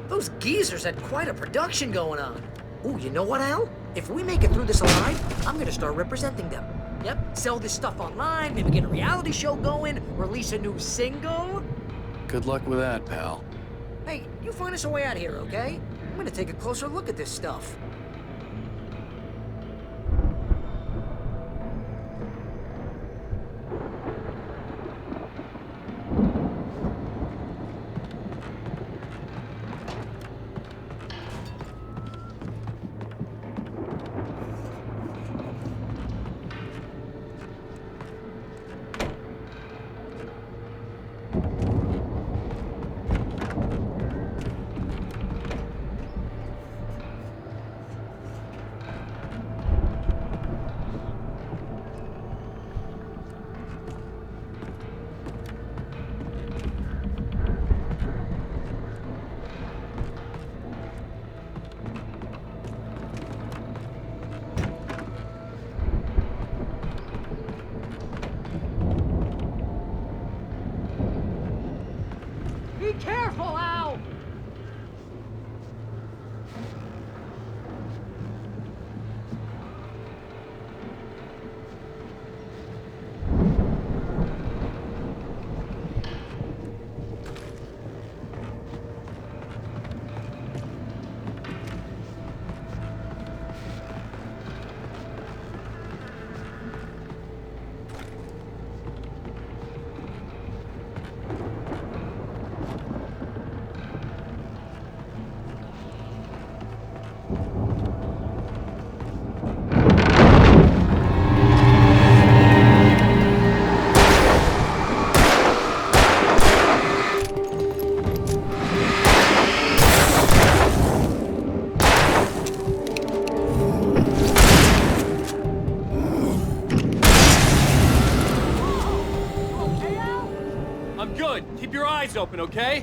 Those geezers had quite a production going on. Ooh, you know what, Al? If we make it through this alive, I'm gonna start representing them. Yep, sell this stuff online, maybe get a reality show going, release a new single. Good luck with that, pal. Hey, you find us a way out of here, okay? I'm gonna take a closer look at this stuff. Good. Keep your eyes open, okay?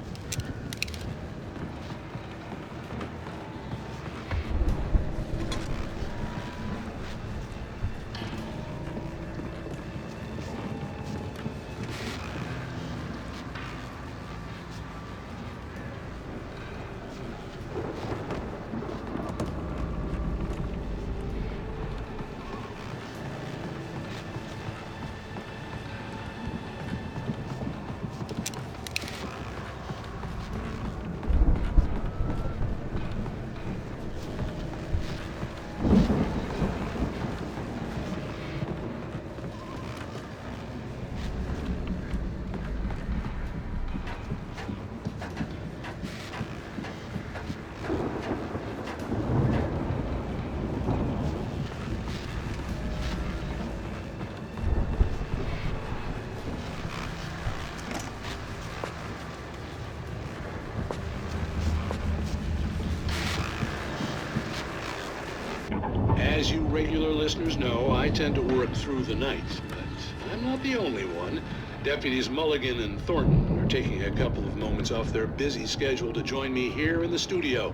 As you regular listeners know, I tend to work through the night, but I'm not the only one. Deputies Mulligan and Thornton are taking a couple of moments off their busy schedule to join me here in the studio.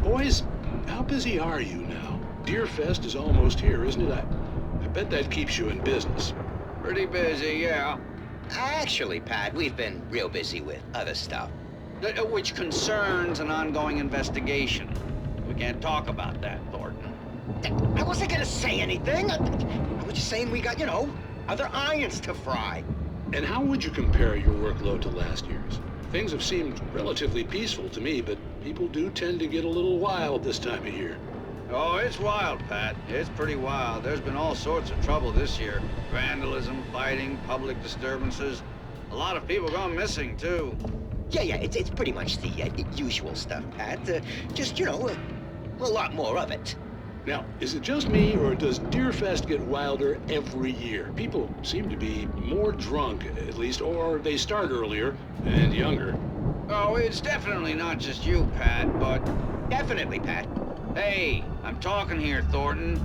Boys, how busy are you now? Deerfest is almost here, isn't it? I bet that keeps you in business. Pretty busy, yeah. Actually, Pat, we've been real busy with other stuff, which concerns an ongoing investigation. We can't talk about that, Thornton. I wasn't gonna say anything. I was just saying we got, other irons to fry. And how would you compare your workload to last year's? Things have seemed relatively peaceful to me, but people do tend to get a little wild this time of year. Oh, it's wild, Pat. It's pretty wild. There's been all sorts of trouble this year. Vandalism, fighting, public disturbances. A lot of people gone missing, too. Yeah, it's pretty much the usual stuff, Pat. Just, a lot more of it. Now, is it just me, or does Deerfest get wilder every year? People seem to be more drunk, at least, or they start earlier and younger. Oh, it's definitely not just you, Pat, but... Definitely, Pat. Hey, I'm talking here, Thornton.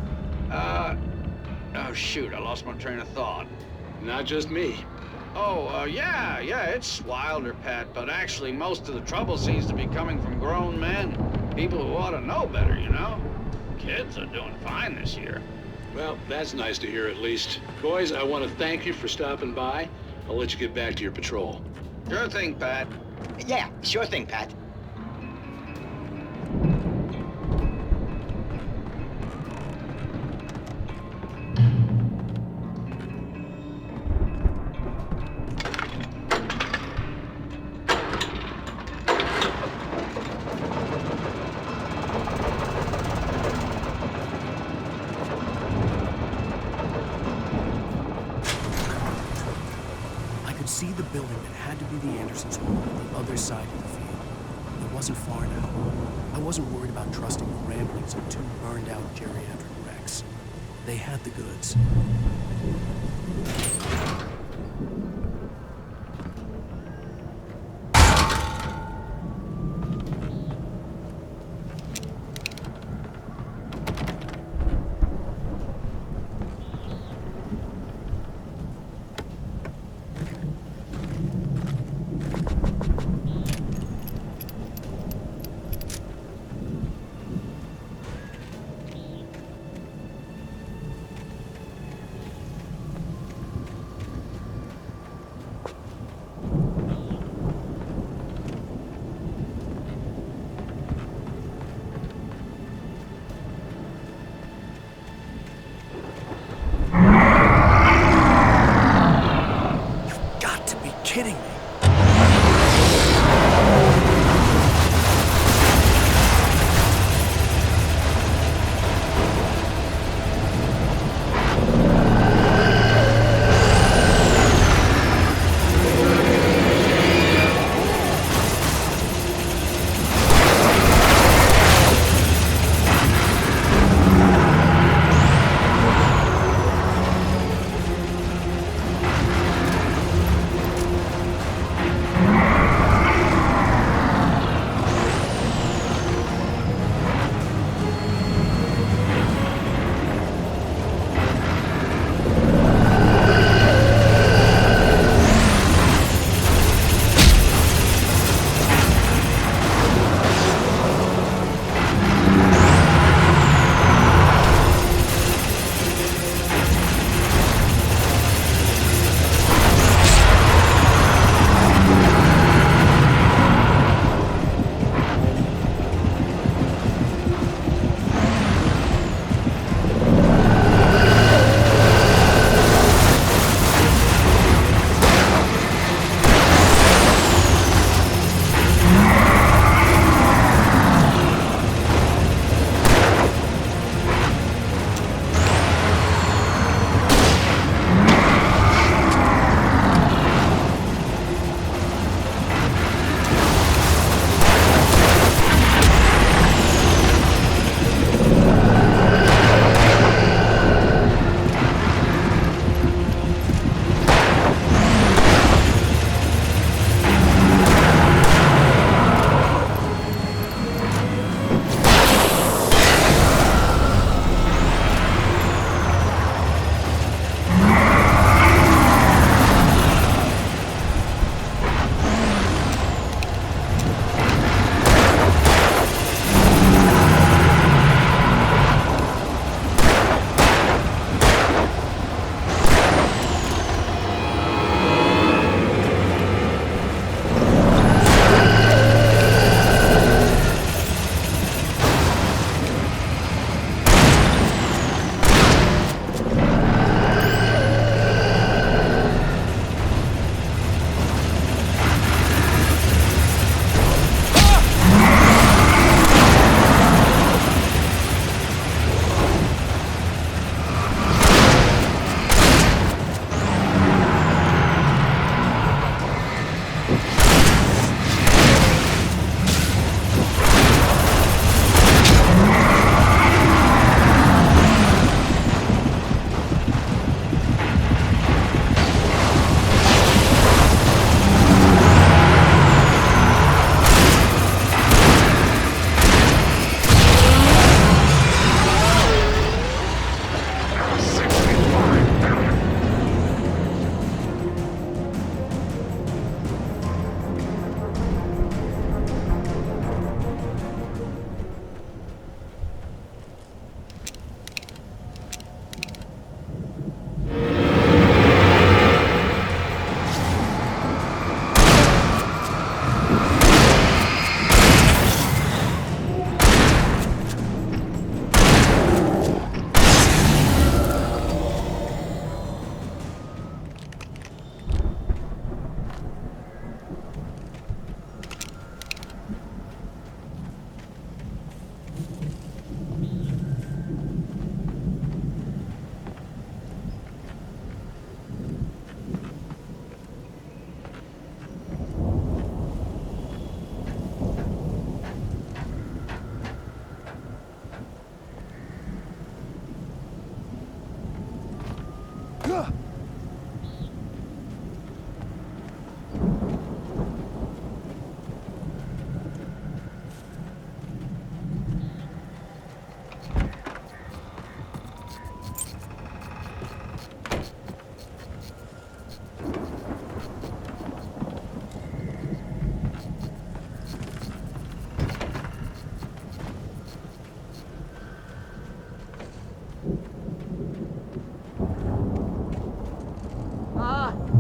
Oh, shoot, I lost my train of thought. Not just me. Oh, yeah, it's wilder, Pat, but actually most of the trouble seems to be coming from grown men. People who ought to know better, Kids are doing fine this year. Well, that's nice to hear at least. Boys, I want to thank you for stopping by. I'll let you get back to your patrol. Sure thing, Pat. Yeah, sure thing, Pat. See the building that had to be the Andersons' home on the other side of the field. It wasn't far now. I wasn't worried about trusting the ramblings of two burned-out geriatric wrecks. They had the goods.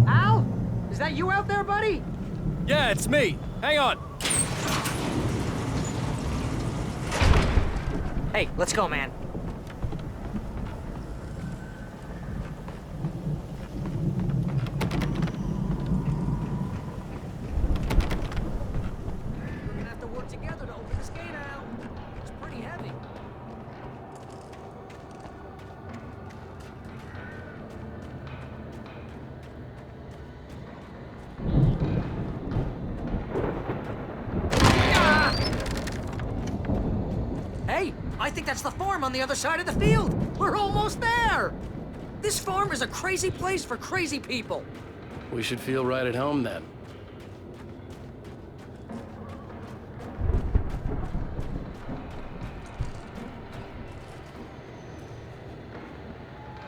Al? Is that you out there, buddy? Yeah, it's me. Hang on. Hey, let's go, man. We're gonna have to work together to open this gate, Al. It's pretty heavy. Hey, I think that's the farm on the other side of the field. We're almost there. This farm is a crazy place for crazy people. We should feel right at home then.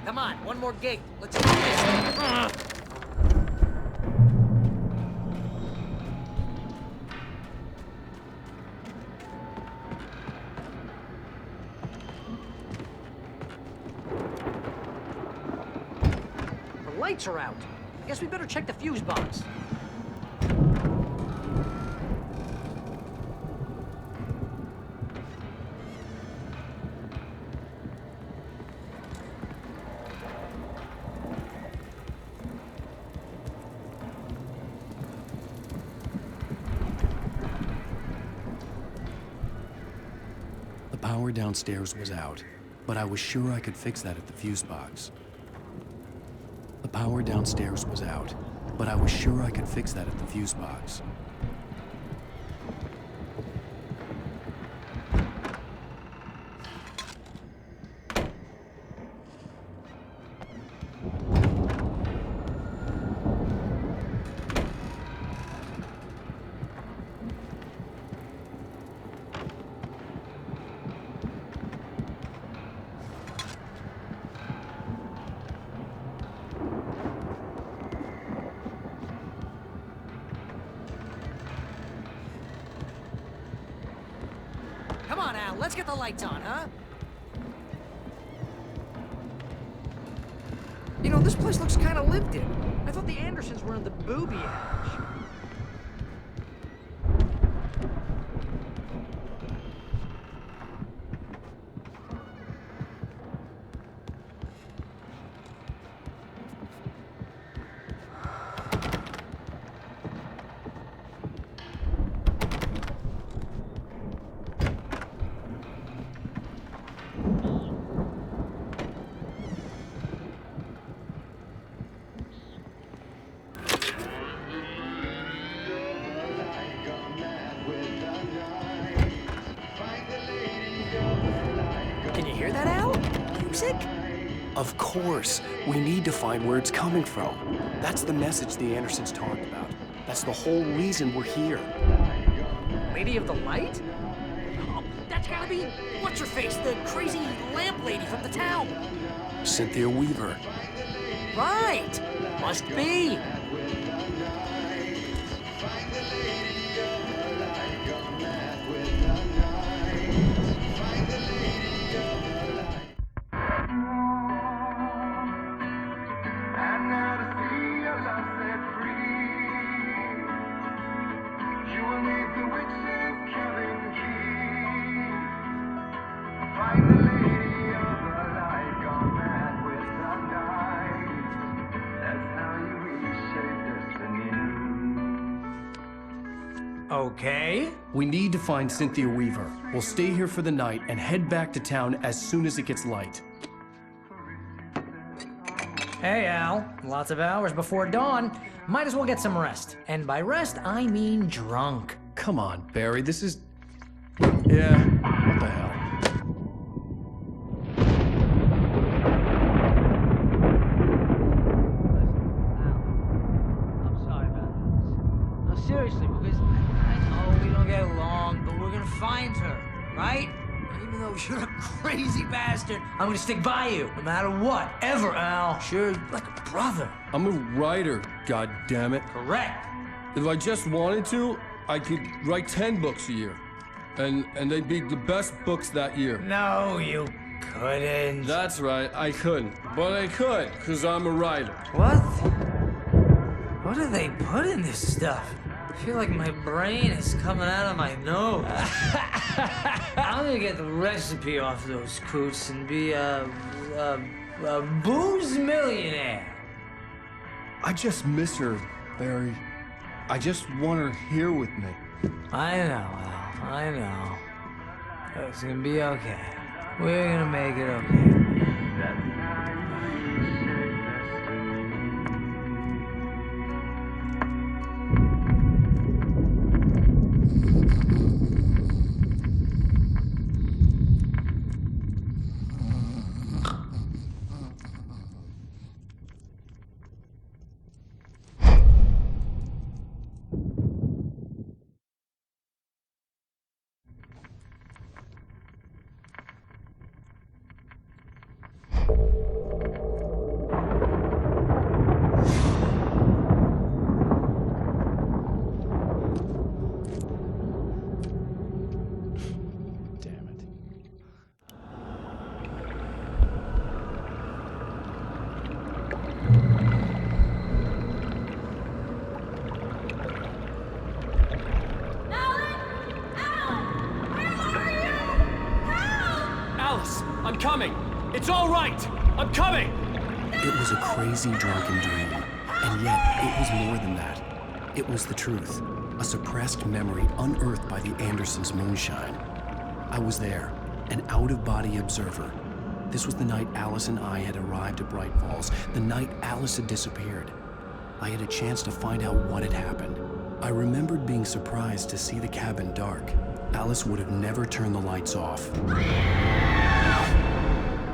Come on, one more gate. Let's do this. The lights are out. I guess we better check the fuse box. The power downstairs was out, but I was sure I could fix that at the fuse box. The power downstairs was out, but I was sure I could fix that at the fuse box. Come on, Al, let's get the lights on, huh? You know, this place looks kind of lived in. I thought the Andersons were in the booby hatch. Can you hear that, Al? Music? Of course. We need to find where it's coming from. That's the message the Andersons talked about. That's the whole reason we're here. Lady of the Light? Oh, that's gotta be... What's-her-face? The crazy lamp lady from the town. Cynthia Weaver. Right! Must be. Okay. We need to find Cynthia Weaver. We'll stay here for the night and head back to town as soon as it gets light. Hey, Al. Lots of hours before dawn. Might as well get some rest. And by rest, I mean drunk. Come on, Barry, this is... Yeah, what the hell? gonna find her, right? Even though you're a crazy bastard, I'm gonna stick by you, no matter what, ever, Al. Sure, like a brother. I'm a writer, goddammit. Correct. If I just wanted to, I could write 10 books a year. And they'd be the best books that year. No, you couldn't. That's right, I couldn't. But I could, because I'm a writer. What? What do they put in this stuff? I feel like my brain is coming out of my nose. I'm gonna get the recipe off those coots and be a booze millionaire. I just miss her, Barry. I just want her here with me. I know, Al. I know. It's gonna be okay. We're gonna make it okay. I'm coming! It's all right! I'm coming! It was a crazy, drunken dream, and yet it was more than that. It was the truth, a suppressed memory unearthed by the Andersons' moonshine. I was there, an out-of-body observer. This was the night Alice and I had arrived at Bright Falls, the night Alice had disappeared. I had a chance to find out what had happened. I remembered being surprised to see the cabin dark. Alice would have never turned the lights off.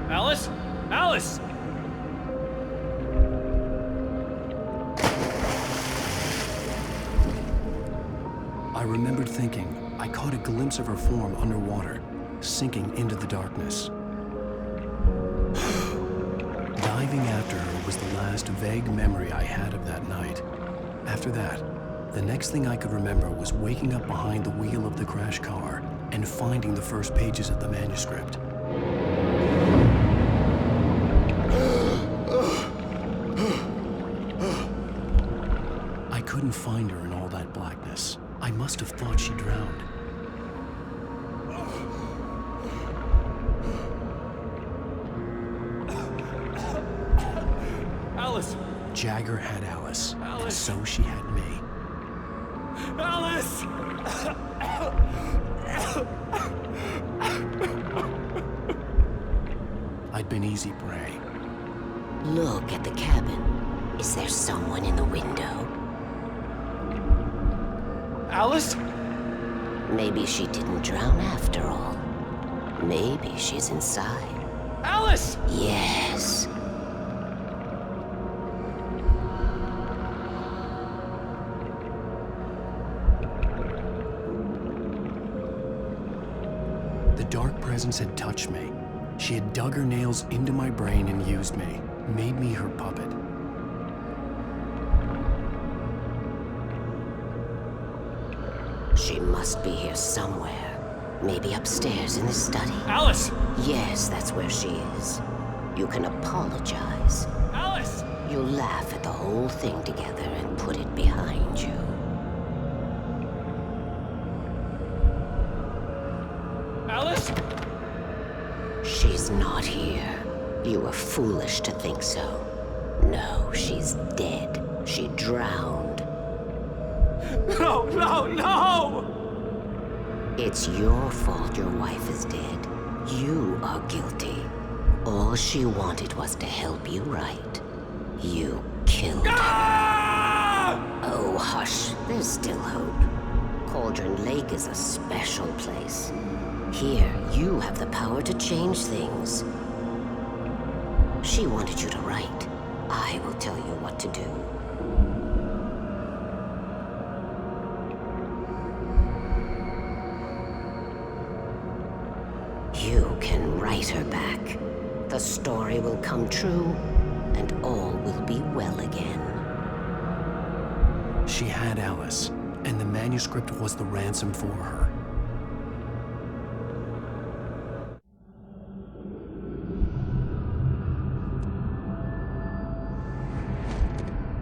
Alice? Alice! I remembered thinking I caught a glimpse of her form underwater, sinking into the darkness. Diving after her was the last vague memory I had of that night. After that, the next thing I could remember was waking up behind the wheel of the crash car and finding the first pages of the manuscript. I couldn't find her in all that blackness. I must have thought she drowned. Alice! Jagger had Alice, and so she had me. Alice! I'd been easy prey. Look at the cabin. Is there someone in the window? Alice? Maybe she didn't drown after all. Maybe she's inside. Alice! Yes. The dark presence had touched me. She had dug her nails into my brain and used me, made me her puppet. She must be here somewhere. Maybe upstairs in the study. Alice! Yes, that's where she is. You can apologize. Alice! You'll laugh at the whole thing together and put it behind you. Alice? She's not here. You were foolish to think so. No, she's dead. She drowned. No, no, no! It's your fault your wife is dead. You are guilty. All she wanted was to help you right. You killed her. Oh, hush. There's still hope. Cauldron Lake is a special place. Here, you have the power to change things. She wanted you to write. I will tell you what to do. story will come true, and all will be well again. She had Alice, and the manuscript was the ransom for her.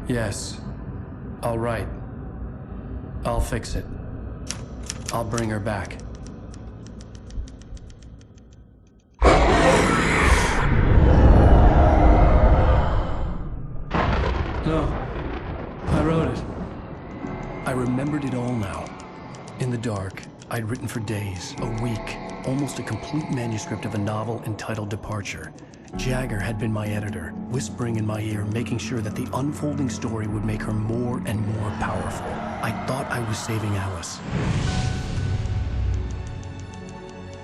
Yes. All right. I'll fix it. I'll bring her back. No. I wrote it. I remembered it all now. In the dark, I'd written for days, a week, almost a complete manuscript of a novel entitled Departure. Jagger had been my editor, whispering in my ear, making sure that the unfolding story would make her more and more powerful. I thought I was saving Alice.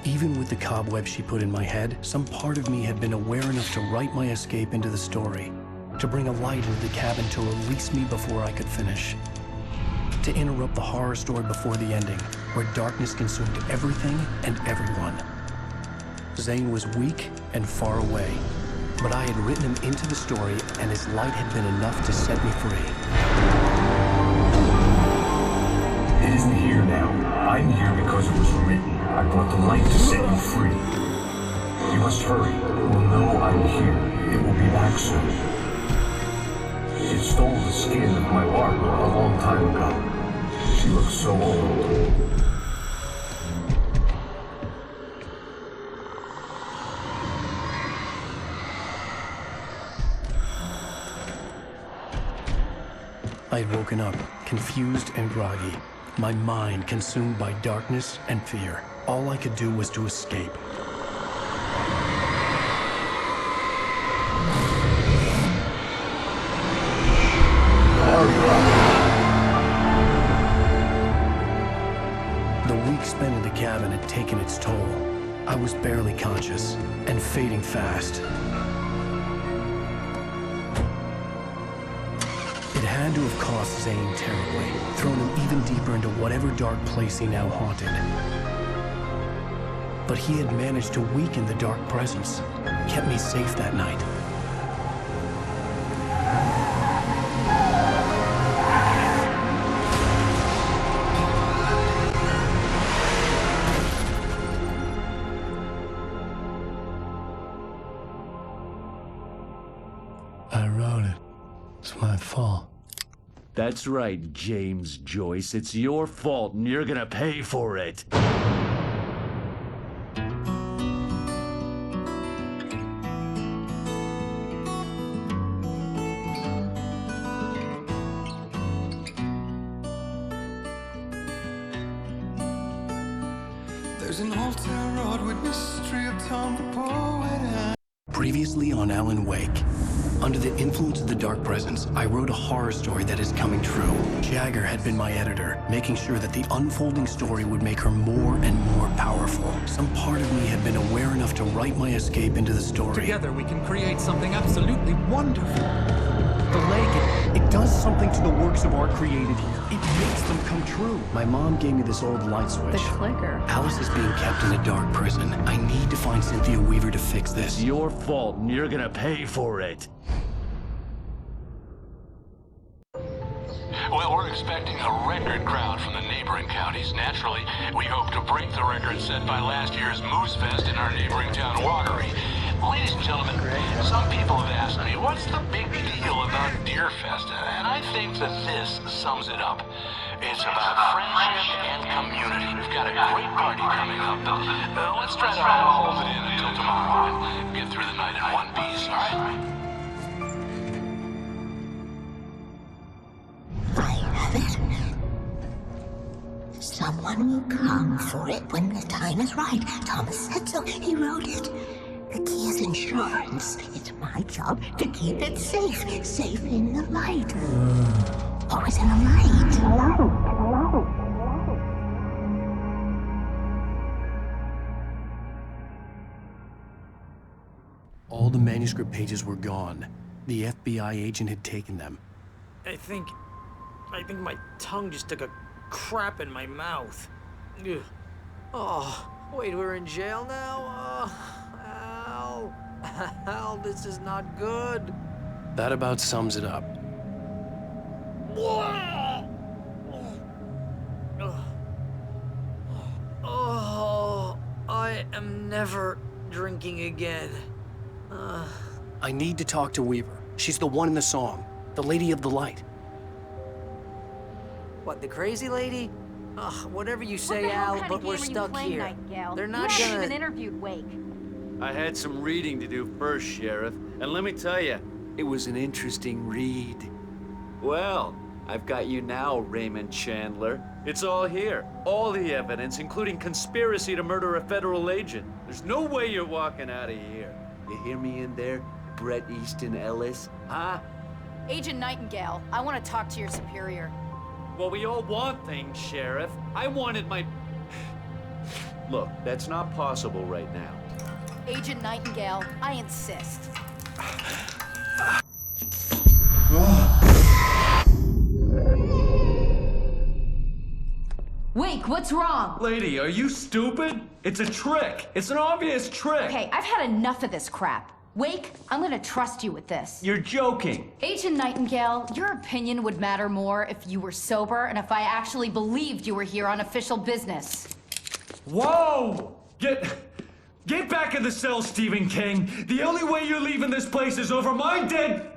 Even with the cobweb she put in my head, some part of me had been aware enough to write my escape into the story, to bring a light into the cabin to release me before I could finish, to interrupt the horror story before the ending, where darkness consumed everything and everyone. Zane was weak and far away, but I had written him into the story, and his light had been enough to set me free. It isn't here now. I'm here because it was written. I brought the light to set you free. You must hurry. It will know I'm here. It will be back soon. It stole the skin of my art a long time ago. She looks so old. I had woken up, confused and groggy, my mind consumed by darkness and fear. All I could do was to escape. The week spent in the cabin had taken its toll. I was barely conscious and fading fast. It had to have cost Zane terribly, thrown him even deeper into whatever dark place he now haunted. But he had managed to weaken the dark presence, kept me safe that night. I wrote it. It's my fault. That's right, James Joyce. It's your fault, and you're gonna pay for it. There's an old town road with mystery of Tom the poet. Previously on Alan Wake. Under the influence of the dark presence, I wrote a horror story that is coming true. Jagger had been my editor, making sure that the unfolding story would make her more and more powerful. Some part of me had been aware enough to write my escape into the story. Together we can create something absolutely wonderful. The lake, it does something to the works of art created here. It makes them come true. My mom gave me this old light switch. The clicker. Alice is being kept in a dark prison. I need to find Cynthia Weaver to fix this. It's your fault, and you're gonna pay for it. Well, we're expecting a record crowd from the neighboring counties. Naturally, we hope to break the record set by last year's Moose Fest in our neighboring town, Watery. Ladies and gentlemen, some people have asked me, what's the big deal about Deer Fest? And I think that this sums it up. It's about friendship and community. We've got a great party coming up, but let's try to hold it in until tomorrow and get through the night in one piece, all right? Someone will come for it when the time is right. Thomas said so. He wrote it. The key is insurance. It's my job to keep it safe. Safe in the light. Always in the light. All the manuscript pages were gone. The FBI agent had taken them. I think my tongue just took a crap in my mouth. Ugh. Oh, wait, we're in jail now? Ow. hell? This is not good. That about sums it up. Oh, I am never drinking again. I need to talk to Weaver. She's the one in the song. The Lady of the Light. What, the crazy lady? Ugh, whatever you say, Al, but we're stuck here. They're not you gonna... haven't even interviewed Wake. I had some reading to do first, Sheriff, and let me tell you, it was an interesting read. Well, I've got you now, Raymond Chandler. It's all here. All the evidence, including conspiracy to murder a federal agent. There's no way you're walking out of here. You hear me in there, Bret Easton Ellis? Huh? Agent Nightingale, I want to talk to your superior. Well, we all want things, Sheriff. I wanted my... Look, that's not possible right now. Agent Nightingale, I insist. Wake, what's wrong? Lady, are you stupid? It's a trick. It's an obvious trick. Okay, I've had enough of this crap. Wake, I'm gonna trust you with this. You're joking. Agent Nightingale, your opinion would matter more if you were sober and if I actually believed you were here on official business. Whoa! Get back in the cell, Stephen King. The only way you're leaving this place is over my dead...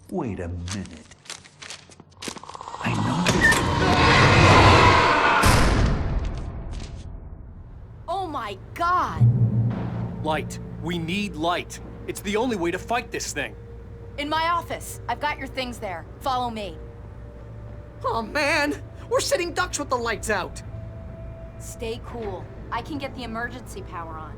Wait a minute. I know... Oh my God! Light. We need light. It's the only way to fight this thing. In my office. I've got your things there. Follow me. Oh man! We're sitting ducks with the lights out! Stay cool. I can get the emergency power on.